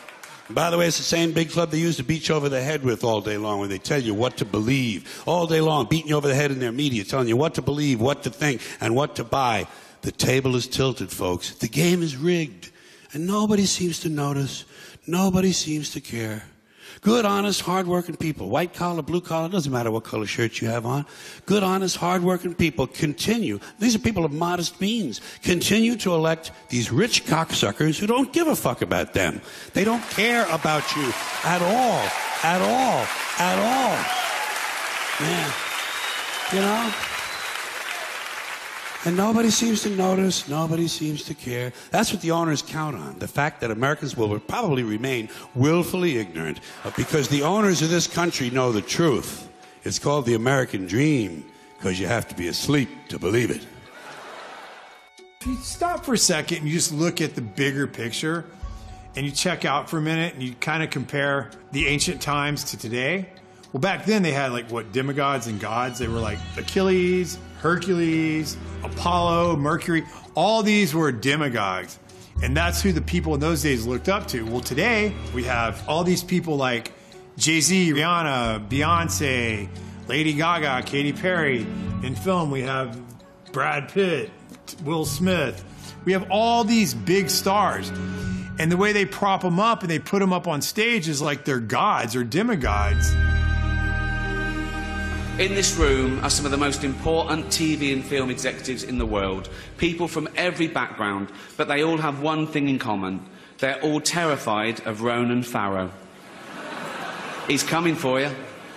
And by the way, it's the same big club they used to beat you over the head with all day long when they tell you what to believe. All day long, beating you over the head in their media, telling you what to believe, what to think, and what to buy. The table is tilted, folks. The game is rigged. And nobody seems to notice. Nobody seems to care. Good, honest, hard-working people, white collar, blue collar, doesn't matter what color shirt you have on. Good, honest, hard-working people continue. These are people of modest means. Continue to elect these rich cocksuckers who don't give a fuck about them. They don't care about you at all, at all, at all. Man. You know? And nobody seems to notice, nobody seems to care. That's what the owners count on, the fact that Americans will probably remain willfully ignorant because the owners of this country know the truth. It's called the American dream because you have to be asleep to believe it. If you stop for a second and you just look at the bigger picture and you check out for a minute and you kind of compare the ancient times to today, well, back then they had like what, demigods and gods. They were like Achilles, Hercules, Apollo, Mercury. All these were demigods. And that's who the people in those days looked up to. Well, today we have all these people like Jay-Z, Rihanna, Beyonce, Lady Gaga, Katy Perry. In film, we have Brad Pitt, Will Smith. We have all these big stars. And the way they prop them up and they put them up on stage is like they're gods or demigods. In this room are some of the most important TV and film executives in the world, people from every background, but they all have one thing in common. They're all terrified of Ronan Farrow. He's coming for you.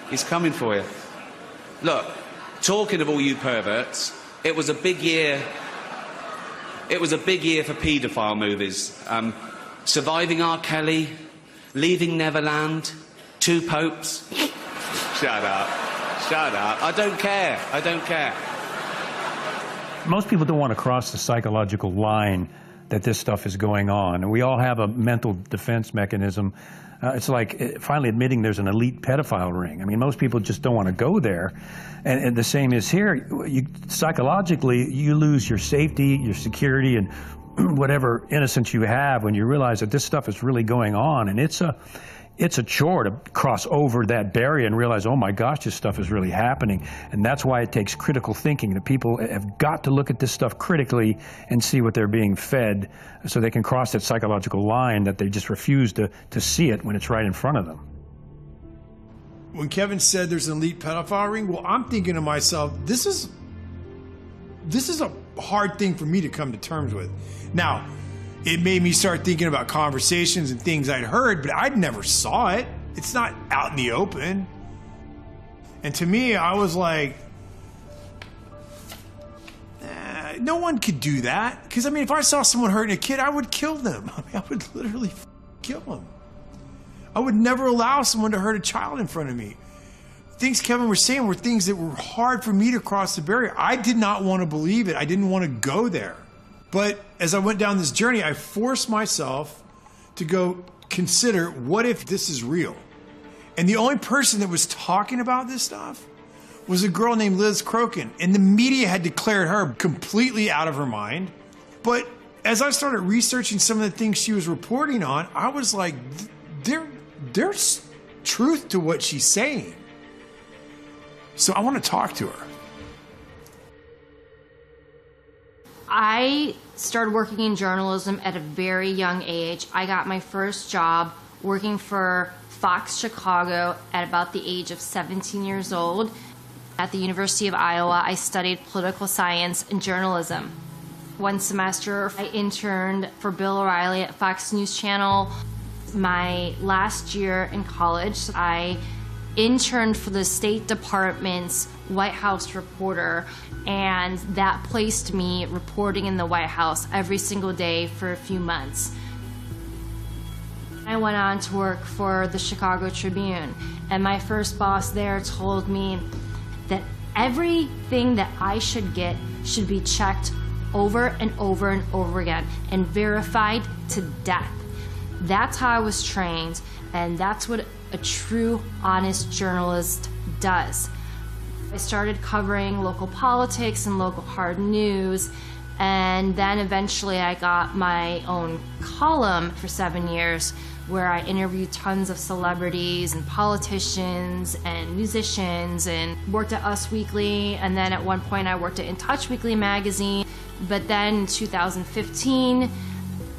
He's coming for you. Look, talking of all you perverts, it was a big year. It was a big year for paedophile movies. Surviving R. Kelly, Leaving Neverland, Two Popes. Shut up. Shut up. I don't care. I don't care. Most people don't want to cross the psychological line that this stuff is going on. And we all have a mental defense mechanism. It's like finally admitting there's an elite pedophile ring. I mean, most people just don't want to go there. And the same is here. Psychologically, you lose your safety, your security, and whatever innocence you have when you realize that this stuff is really going on. And it's a chore to cross over that barrier and realize, oh my gosh, this stuff is really happening. And that's why it takes critical thinking. The people have got to look at this stuff critically and see what they're being fed so they can cross that psychological line that they just refuse to see it when it's right in front of them. When Kevin said there's an elite pedophile ring, well, I'm thinking to myself, this is a hard thing for me to come to terms with. Now, it made me start thinking about conversations and things I'd heard, but I never saw it. It's not out in the open. And to me, I was like, no one could do that. Because, I mean, if I saw someone hurting a kid, I would kill them. I mean, I would literally kill them. I would never allow someone to hurt a child in front of me. Things Kevin was saying were things that were hard for me to cross the barrier. I did not want to believe it. I didn't want to go there. But as I went down this journey, I forced myself to go consider, what if this is real? And the only person that was talking about this stuff was a girl named Liz Crokin. And the media had declared her completely out of her mind. But as I started researching some of the things she was reporting on, I was like, there's truth to what she's saying. So I want to talk to her. I started working in journalism at a very young age. I got my first job working for Fox Chicago at about the age of 17 years old. At the University of Iowa, I studied political science and journalism. One semester, I interned for Bill O'Reilly at Fox News Channel. My last year in college, I interned for the State Department's White House reporter, and that placed me reporting in the White House every single day for a few months. I went on to work for the Chicago Tribune, and my first boss there told me that everything that I should get should be checked over and over and over again and verified to death. That's how I was trained, and that's what a true, honest journalist does. I started covering local politics and local hard news, and then eventually I got my own column for 7 years where I interviewed tons of celebrities and politicians and musicians, and worked at Us Weekly, and then at one point I worked at In Touch Weekly magazine. But then in 2015,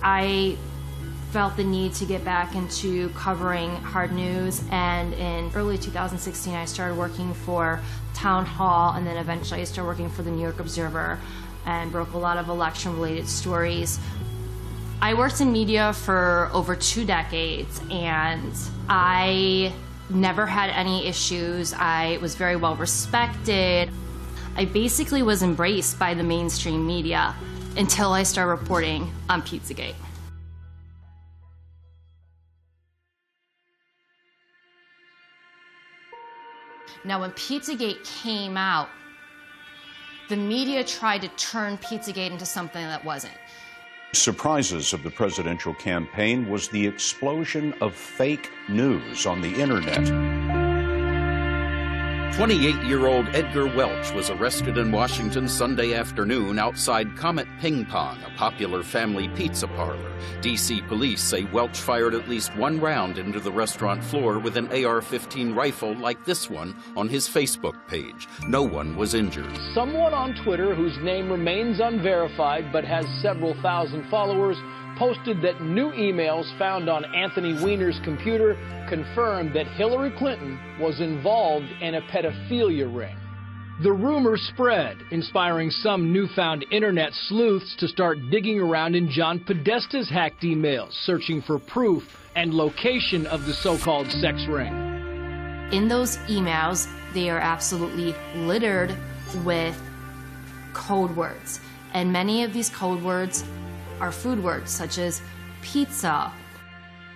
I felt the need to get back into covering hard news, and in early 2016 I started working for Town Hall, and then eventually I started working for the New York Observer and broke a lot of election-related stories. I worked in media for over 2 decades, and I never had any issues. I was very well respected. I basically was embraced by the mainstream media until I started reporting on Pizzagate. Now, when Pizzagate came out, the media tried to turn Pizzagate into something that wasn't. Surprises of the presidential campaign was the explosion of fake news on the internet. 28-year-old Edgar Welch was arrested in Washington Sunday afternoon outside Comet Ping Pong, a popular family pizza parlor. D.C. police say Welch fired at least one round into the restaurant floor with an AR-15 rifle like this one on his Facebook page. No one was injured. Someone on Twitter, whose name remains unverified but has several thousand followers, posted that new emails found on Anthony Weiner's computer confirmed that Hillary Clinton was involved in a pedophilia ring. The rumor spread, inspiring some newfound internet sleuths to start digging around in John Podesta's hacked emails, searching for proof and location of the so-called sex ring. In those emails, they are absolutely littered with code words, and many of these code words are food words such as pizza.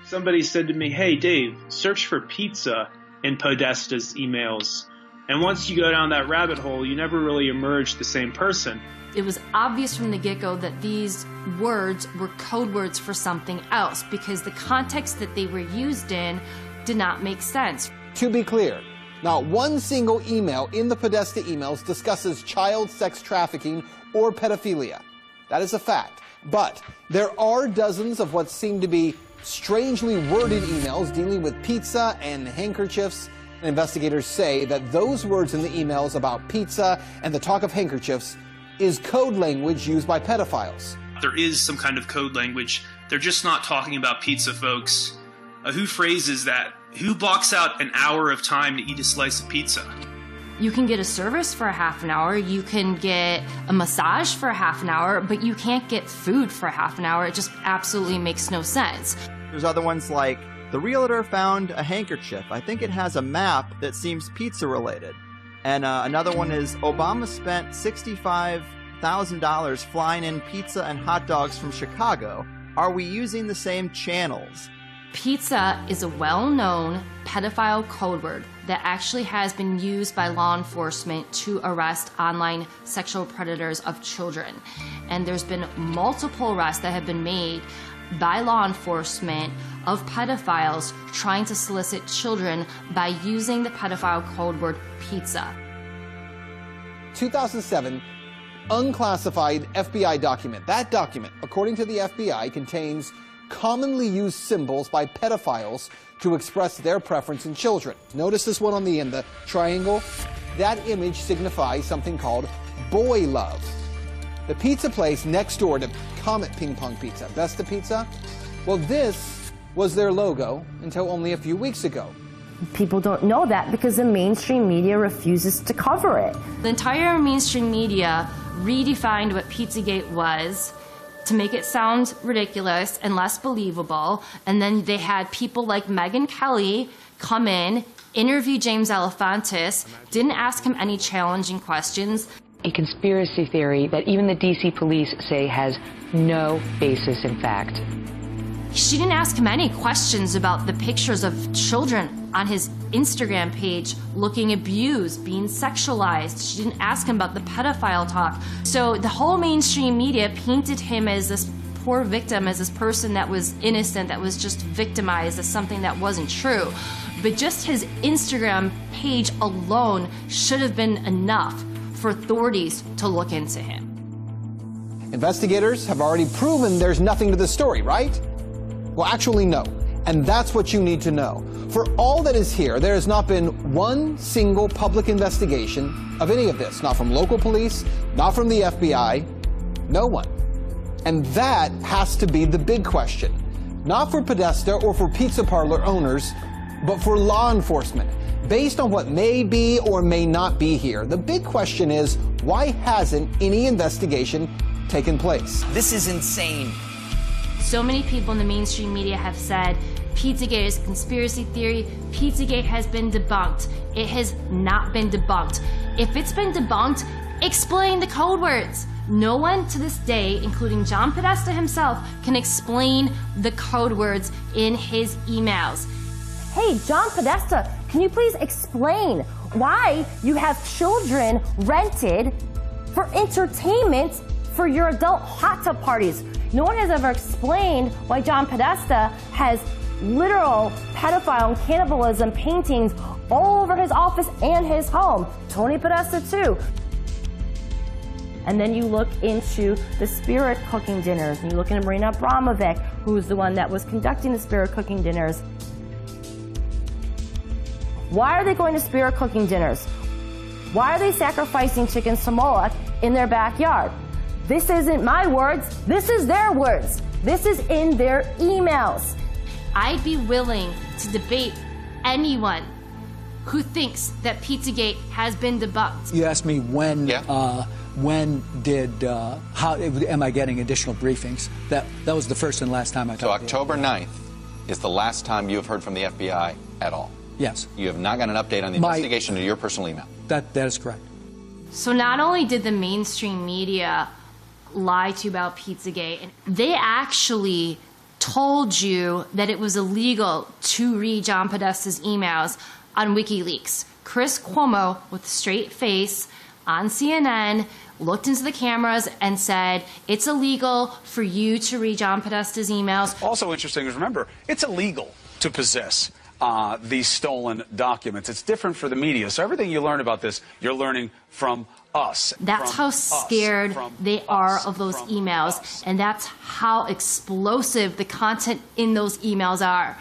Somebody said to me, "Hey Dave, search for pizza in Podesta's emails. And once you go down that rabbit hole, you never really emerge the same person." It was obvious from the get-go that these words were code words for something else because the context that they were used in did not make sense. To be clear, not one single email in the Podesta emails discusses child sex trafficking or pedophilia. That is a fact. But there are dozens of what seem to be strangely worded emails dealing with pizza and handkerchiefs. Investigators say that those words in the emails about pizza and the talk of handkerchiefs is code language used by pedophiles. There is some kind of code language. They're just not talking about pizza, folks. Who phrases that? Who blocks out an hour of time to eat a slice of pizza? You can get a service for a half an hour, you can get a massage for a half an hour, but you can't get food for a half an hour. It just absolutely makes no sense. There's other ones like, the realtor found a handkerchief. I think it has a map that seems pizza related. And another one is, Obama spent $65,000 flying in pizza and hot dogs from Chicago. Are we using the same channels? Pizza is a well-known pedophile code word that actually has been used by law enforcement to arrest online sexual predators of children. And there's been multiple arrests that have been made by law enforcement of pedophiles trying to solicit children by using the pedophile code word pizza. 2007 unclassified FBI document. That document, according to the FBI, contains commonly used symbols by pedophiles to express their preference in children. Notice this one on the end, the triangle. That image signifies something called boy love. The pizza place next door to Comet Ping Pong Pizza, Besta Pizza, well, this was their logo until only a few weeks ago. People don't know that because the mainstream media refuses to cover it. The entire mainstream media redefined what Pizzagate was to make it sound ridiculous and less believable. And then they had people like Megyn Kelly come in, interview James Alefantis, didn't ask him any challenging questions. A conspiracy theory that even the D.C. police say has no basis in fact. She didn't ask him any questions about the pictures of children on his Instagram page looking abused, being sexualized. She didn't ask him about the pedophile talk. So the whole mainstream media painted him as this poor victim, as this person that was innocent, that was just victimized, as something that wasn't true. But just his Instagram page alone should have been enough for authorities to look into him. Investigators have already proven there's nothing to the story, right? Well, actually, no. And that's what you need to know. For all that is here, there has not been one single public investigation of any of this. Not from local police, not from the FBI, no one. And that has to be the big question. Not for Podesta or for pizza parlor owners, but for law enforcement. Based on what may be or may not be here, the big question is, why hasn't any investigation taken place? This is insane. So many people in the mainstream media have said Pizzagate is a conspiracy theory. Pizzagate has been debunked. It has not been debunked. If it's been debunked, Explain the code words. No one to this day, including John Podesta himself, can explain the code words in his emails. Hey, John Podesta, can you please explain why you have children rented for entertainment for your adult hot tub parties? No one has ever explained why John Podesta has literal pedophile and cannibalism paintings all over his office and his home. Tony Podesta too. And then you look into the Spirit cooking dinners, and you look into Marina Abramovic, who was the one that was conducting the Spirit cooking dinners. Why are they going to Spirit cooking dinners? Why are they sacrificing chickens to Moloch in their backyard? This isn't my words, this is their words. This is in their emails. I'd be willing to debate anyone who thinks that Pizzagate has been debunked. You asked me when how am I getting additional briefings? That was the first and last time I talked. So October 9th is the last time you have heard from the FBI at all? Yes. You have not got an update on the investigation to your personal email? That is correct. So not only did the mainstream media lie to you about Pizzagate, they actually told you that it was illegal to read John Podesta's emails on WikiLeaks. Chris Cuomo, with a straight face on CNN, looked into the cameras and said, it's illegal for you to read John Podesta's emails. Also interesting is, remember, it's illegal to possess these stolen documents. It's different for the media. So everything you learn about this, you're learning from us. That's how scared they are of those emails. And that's how explosive the content in those emails are.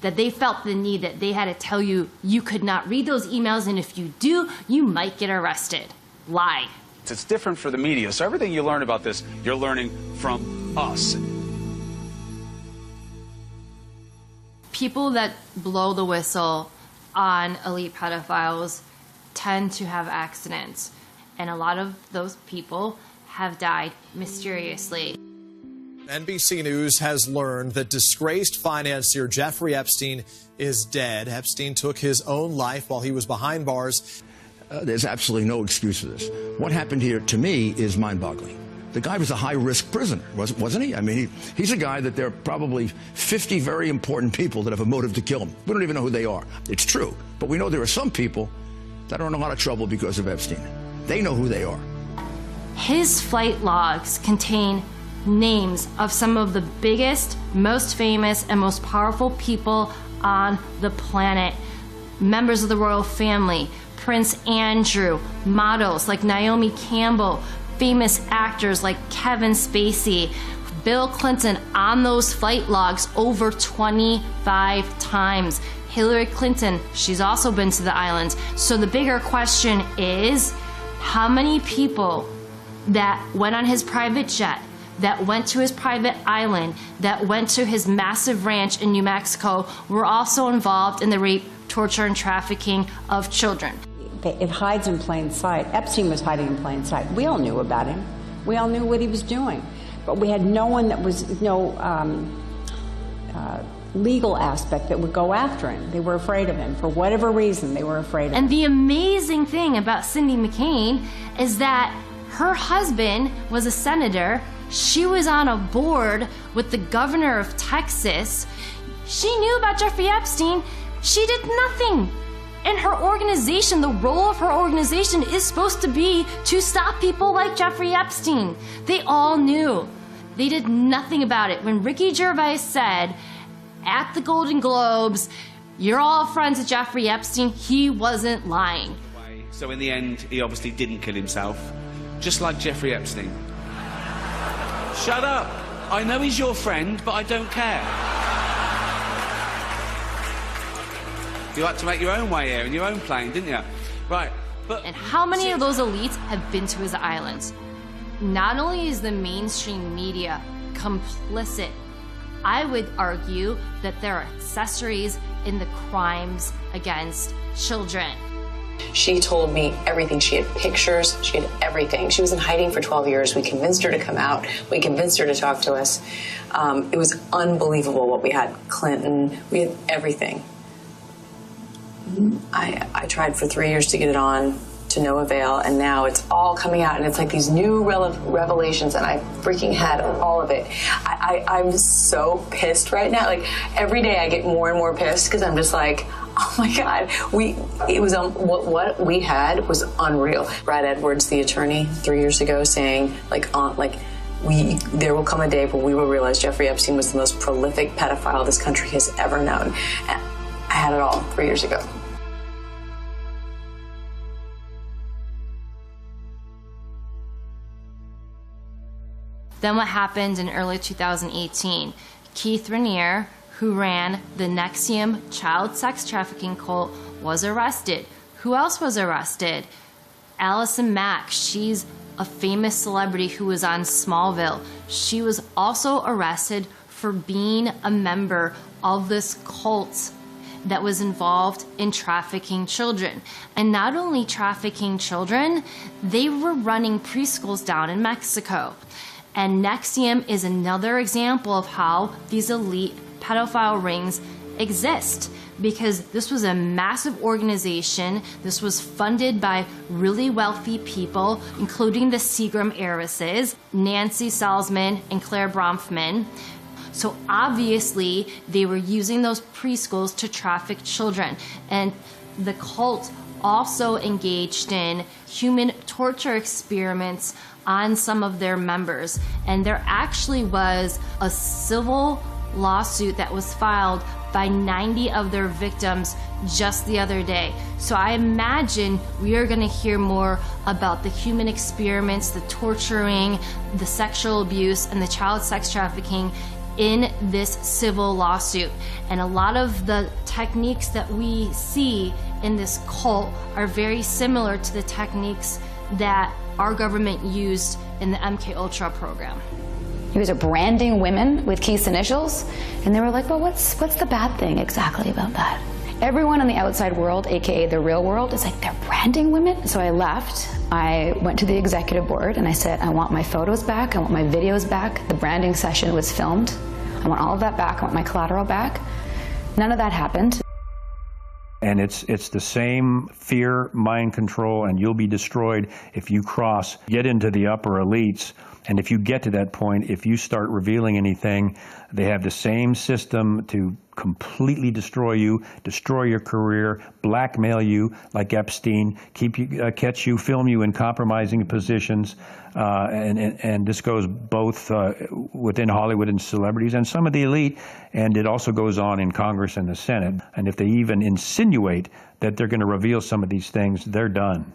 That they felt the need that they had to tell you, you could not read those emails, and if you do, you might get arrested. Lie. It's different for the media. So everything you learn about this, you're learning from us. People that blow the whistle on elite pedophiles tend to have accidents, and a lot of those people have died mysteriously. NBC News has learned that disgraced financier Jeffrey Epstein is dead. Epstein took his own life while he was behind bars. There's absolutely no excuse for this. What happened here, to me, is mind-boggling. The guy was a high-risk prisoner, wasn't he? I mean, he's a guy that there are probably 50 very important people that have a motive to kill him. We don't even know who they are. It's true. But we know there are some people that are in a lot of trouble because of Epstein. They know who they are. His flight logs contain names of some of the biggest, most famous, and most powerful people on the planet. Members of the royal family, Prince Andrew, models like Naomi Campbell, famous actors like Kevin Spacey, Bill Clinton on those flight logs over 25 times. Hillary Clinton, she's also been to the island. So the bigger question is, how many people that went on his private jet, that went to his private island, that went to his massive ranch in New Mexico, were also involved in the rape, torture, and trafficking of children? It hides in plain sight. Epstein was hiding in plain sight. We all knew about him. We all knew what he was doing. But we had no one that was, legal aspect that would go after him. They were afraid of him. For whatever reason, they were afraid of him. And the amazing thing about Cindy McCain is that her husband was a senator. She was on a board with the governor of Texas. She knew about Jeffrey Epstein. She did nothing. And her organization, the role of her organization is supposed to be to stop people like Jeffrey Epstein. They all knew. They did nothing about it. When Ricky Gervais said at the Golden Globes, you're all friends with Jeffrey Epstein, he wasn't lying. So in the end, he obviously didn't kill himself, just like Jeffrey Epstein. Shut up. I know he's your friend, but I don't care. You like to make your own way here in your own plane, didn't you? Right, but... And how many of those elites have been to his islands? Not only is the mainstream media complicit, I would argue that they're accessories in the crimes against children. She told me everything. She had pictures. She had everything. She was in hiding for 12 years. We convinced her to come out. We convinced her to talk to us. It was unbelievable what we had. Clinton, we had everything. I tried for 3 years to get it on to no avail, and now it's all coming out, and it's like these new revelations, and I freaking had all of it. I'm so pissed right now. Like, every day I get more and more pissed because I'm just like, oh my God, what we had was unreal. Brad Edwards, the attorney, 3 years ago, saying there will come a day when we will realize Jeffrey Epstein was the most prolific pedophile this country has ever known. And I had it all 3 years ago. Then what happened in early 2018? Keith Raniere, who ran the NXIVM child sex trafficking cult, was arrested. Who else was arrested? Allison Mack. She's a famous celebrity who was on Smallville. She was also arrested for being a member of this cult that was involved in trafficking children. And not only trafficking children, they were running preschools down in Mexico. And NXIVM is another example of how these elite pedophile rings exist, because this was a massive organization. This was funded by really wealthy people, including the Seagram heiresses, Nancy Salzman and Claire Bronfman. So obviously they were using those preschools to traffic children. And the cult also engaged in human torture experiments on some of their members. And there actually was a civil lawsuit that was filed by 90 of their victims just the other day. So I imagine we are going to hear more about the human experiments, the torturing, the sexual abuse, and the child sex trafficking in this civil lawsuit. And a lot of the techniques that we see in this cult are very similar to the techniques that our government used in the MKUltra program. You guys are branding women with Keith's initials, and they were like, well, what's the bad thing exactly about that? Everyone in the outside world, aka the real world, is like, they're branding women? So I left. I went to the executive board and I said, I want my photos back, I want my videos back. The branding session was filmed. I want all of that back, I want my collateral back. None of that happened. And it's the same fear, mind control, and you'll be destroyed if you get into the upper elites. And if you get to that point, if you start revealing anything, they have the same system to completely destroy you, destroy your career, blackmail you like Epstein, catch you, film you in compromising positions. And this goes both within Hollywood and celebrities and some of the elite, and it also goes on in Congress and the Senate. And if they even insinuate that they're going to reveal some of these things, they're done.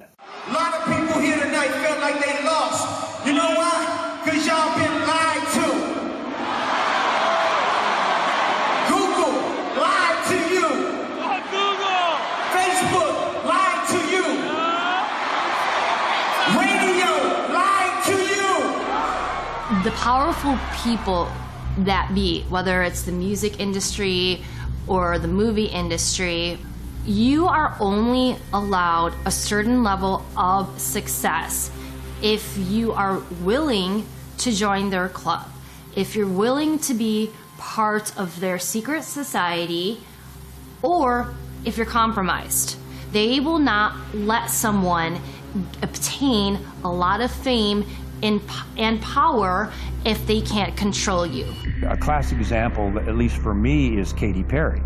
A lot of people here tonight felt like they lost. You know why? Because y'all been lied to. Google lied to you. Google. Facebook lied to you. Radio lied to you. The powerful people that be, whether it's the music industry or the movie industry, you are only allowed a certain level of success if you are willing to join their club, if you're willing to be part of their secret society, or if you're compromised. They will not let someone obtain a lot of fame and power if they can't control you. A classic example, at least for me, is Katy Perry.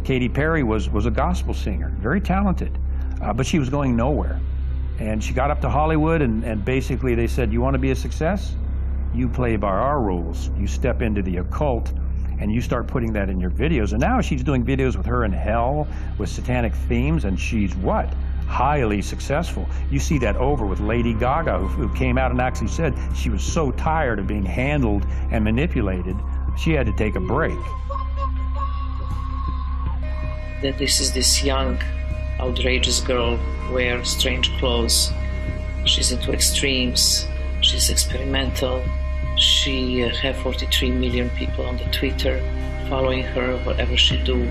Katy Perry was a gospel singer, very talented, but she was going nowhere. And she got up to Hollywood, and basically they said, you want to be a success? You play by our rules. You step into the occult, and you start putting that in your videos. And now she's doing videos with her in hell, with satanic themes, and she's what? Highly successful. You see that over with Lady Gaga, who came out and actually said she was so tired of being handled and manipulated, she had to take a break. That this is this young, outrageous girl, wears strange clothes. She's into extremes. She's experimental. She have 43 million people on the Twitter following her, whatever she do,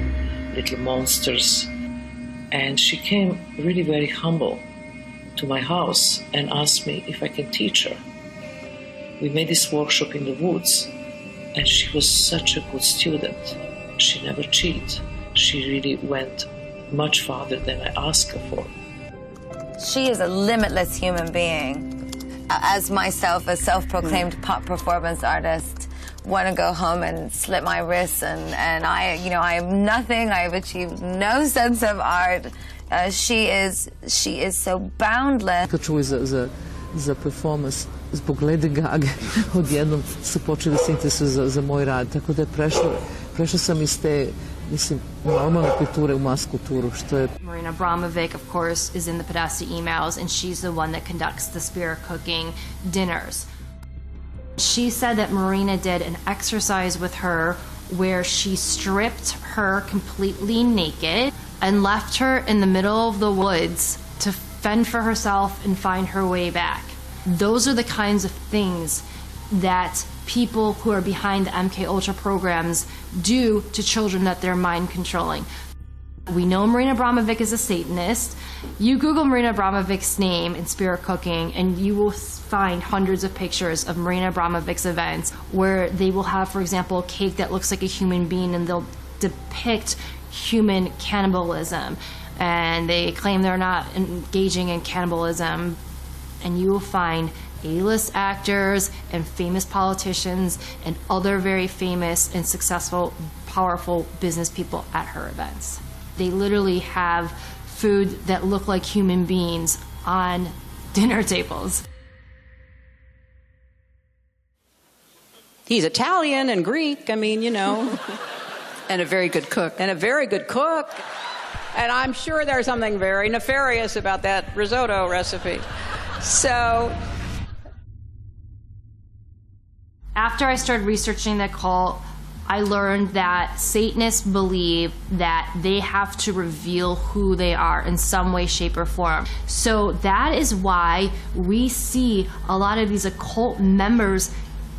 little monsters. And she came really very humble to my house and asked me if I can teach her. We made this workshop in the woods, and she was such a good student. She never cheated. She really went much farther than I asked her for. She is a limitless human being. As myself, a self-proclaimed pop performance artist, want to go home and slit my wrists, and I am nothing. I have achieved no sense of art. She is so boundless. Čuj za performance zbog Lady Gaga, odjednom su počeli se interesuju za moj rad, tako da je prešla sam iz te, mislim, normalne kulture u mas kulturu, što je... Marina Abramovic, of course, is in the Podesta emails, and she's the one that conducts the Spirit Cooking dinners. She said that Marina did an exercise with her where she stripped her completely naked and left her in the middle of the woods to fend for herself and find her way back. Those are the kinds of things that people who are behind the MK Ultra programs do to children that they're mind controlling. We know Marina Abramovic is a Satanist. You Google Marina Abramovic's name in Spirit Cooking and you will find hundreds of pictures of Marina Abramovic's events where they will have, for example, a cake that looks like a human being and they'll depict human cannibalism. And they claim they're not engaging in cannibalism. And you will find A-list actors and famous politicians and other very famous and successful, powerful business people at her events. They literally have food that look like human beings on dinner tables. He's Italian and Greek, I mean, you know. And a very good cook. And a very good cook. And I'm sure there's something very nefarious about that risotto recipe. So... After I started researching the cult, I learned that Satanists believe that they have to reveal who they are in some way, shape, or form. So that is why we see a lot of these occult members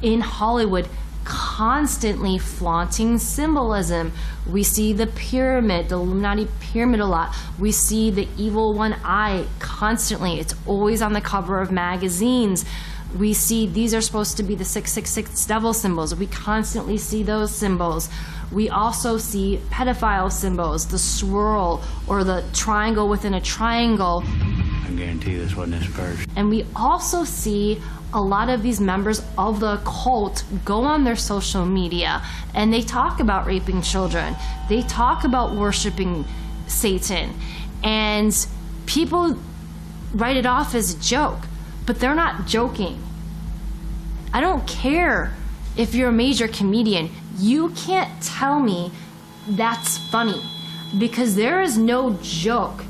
in Hollywood constantly flaunting symbolism. We see the pyramid, the Illuminati pyramid a lot. We see the evil one eye constantly. It's always on the cover of magazines. We see these are supposed to be the 666 devil symbols. We constantly see those symbols. We also see pedophile symbols, the swirl or the triangle within a triangle. I guarantee this wasn't his purse. And we also see a lot of these members of the cult go on their social media and they talk about raping children. They talk about worshiping Satan. And people write it off as a joke, but they're not joking. I don't care if you're a major comedian. You can't tell me that's funny because there is no joke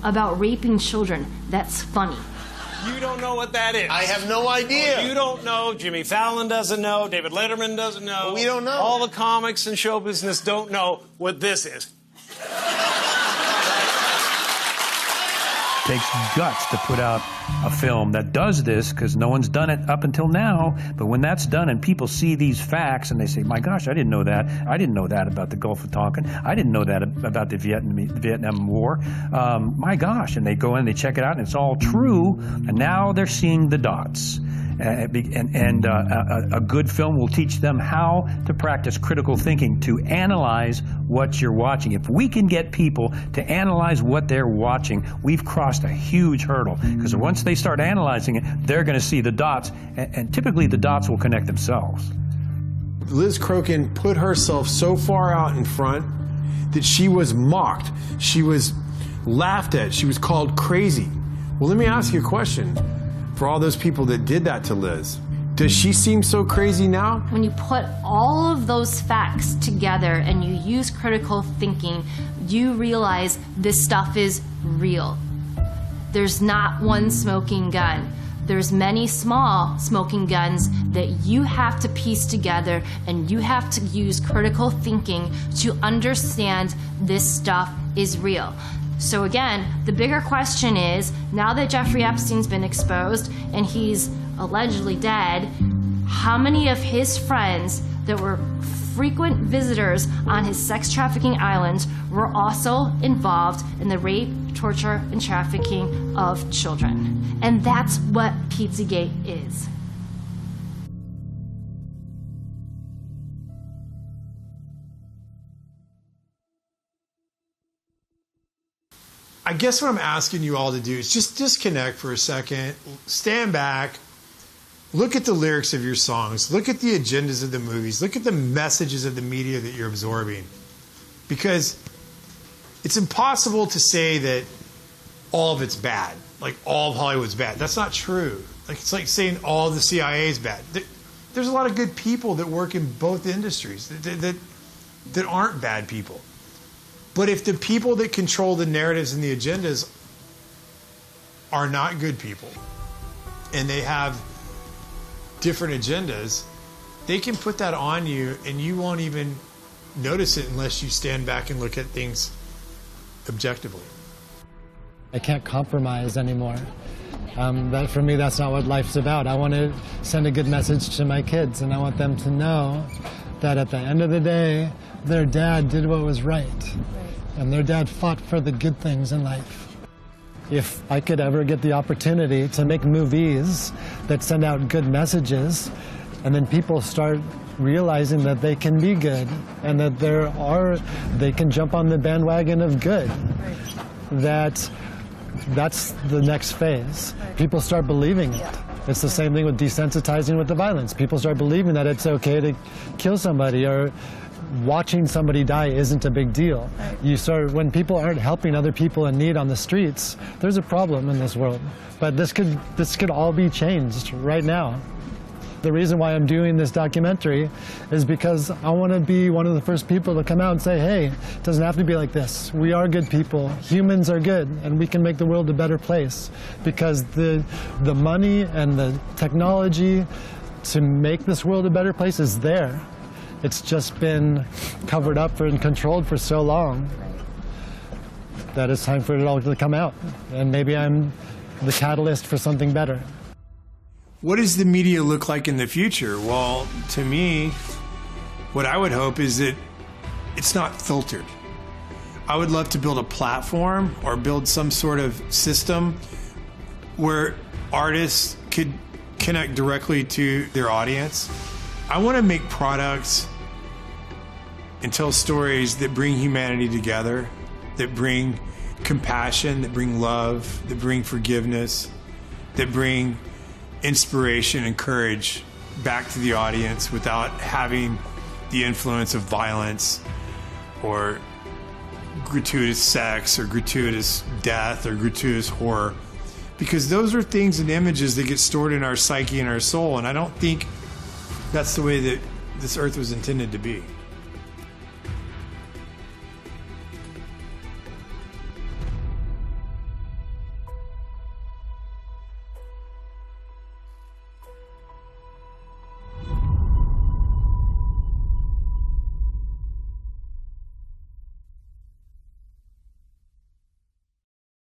about raping children that's funny. You don't know what that is. I have no idea. You don't know. Jimmy Fallon doesn't know. David Letterman doesn't know. We don't know. All the comics and show business don't know what this is. It takes guts to put out a film that does this because no one's done it up until now. But when that's done and people see these facts and they say, my gosh, I didn't know that. I didn't know that about the Gulf of Tonkin. I didn't know that about the Vietnam War. My gosh. And they go in and they check it out and it's all true. And now they're seeing the dots. And a good film will teach them how to practice critical thinking, to analyze what you're watching. If we can get people to analyze what they're watching, we've crossed a huge hurdle. Because once they start analyzing it, they're going to see the dots, and typically the dots will connect themselves. Liz Crokin put herself so far out in front that she was mocked. She was laughed at. She was called crazy. Well, let me ask you a question. For all those people that did that to Liz, does she seem so crazy now? When you put all of those facts together and you use critical thinking, you realize this stuff is real. There's not one smoking gun. There's many small smoking guns that you have to piece together, and you have to use critical thinking to understand this stuff is real. So again, the bigger question is, now that Jeffrey Epstein's been exposed and he's allegedly dead, how many of his friends that were frequent visitors on his sex trafficking islands were also involved in the rape, torture, and trafficking of children? And that's what Pizzagate is. I guess what I'm asking you all to do is just disconnect for a second, stand back, look at the lyrics of your songs, look at the agendas of the movies, look at the messages of the media that you're absorbing. Because it's impossible to say that all of it's bad, like all of Hollywood's bad. That's not true. Like it's like saying all of the CIA is bad. There's a lot of good people that work in both industries that aren't bad people. But if the people that control the narratives and the agendas are not good people, and they have different agendas, they can put that on you and you won't even notice it unless you stand back and look at things objectively. I can't compromise anymore. That for me, that's not what life's about. I want to send a good message to my kids, and I want them to know that at the end of the day, their dad did what was right. And their dad fought for the good things in life. If I could ever get the opportunity to make movies that send out good messages, and then people start realizing that they can be good, and that they can jump on the bandwagon of good, that's the next phase. People start believing it. It's the same thing with desensitizing with the violence. People start believing that it's okay to kill somebody, or watching somebody die isn't a big deal. When people aren't helping other people in need on the streets, there's a problem in this world. But this could all be changed right now. The reason why I'm doing this documentary is because I want to be one of the first people to come out and say, hey, it doesn't have to be like this. We are good people. Humans are good, and we can make the world a better place. Because the money and the technology to make this world a better place is there. It's just been covered up and controlled for so long that it's time for it all to come out. And maybe I'm the catalyst for something better. What does the media look like in the future? Well, to me, what I would hope is that it's not filtered. I would love to build a platform or build some sort of system where artists could connect directly to their audience. I want to make products and tell stories that bring humanity together, that bring compassion, that bring love, that bring forgiveness, that bring inspiration and courage back to the audience without having the influence of violence or gratuitous sex or gratuitous death or gratuitous horror. Because those are things and images that get stored in our psyche and our soul, and I don't think that's the way that this earth was intended to be.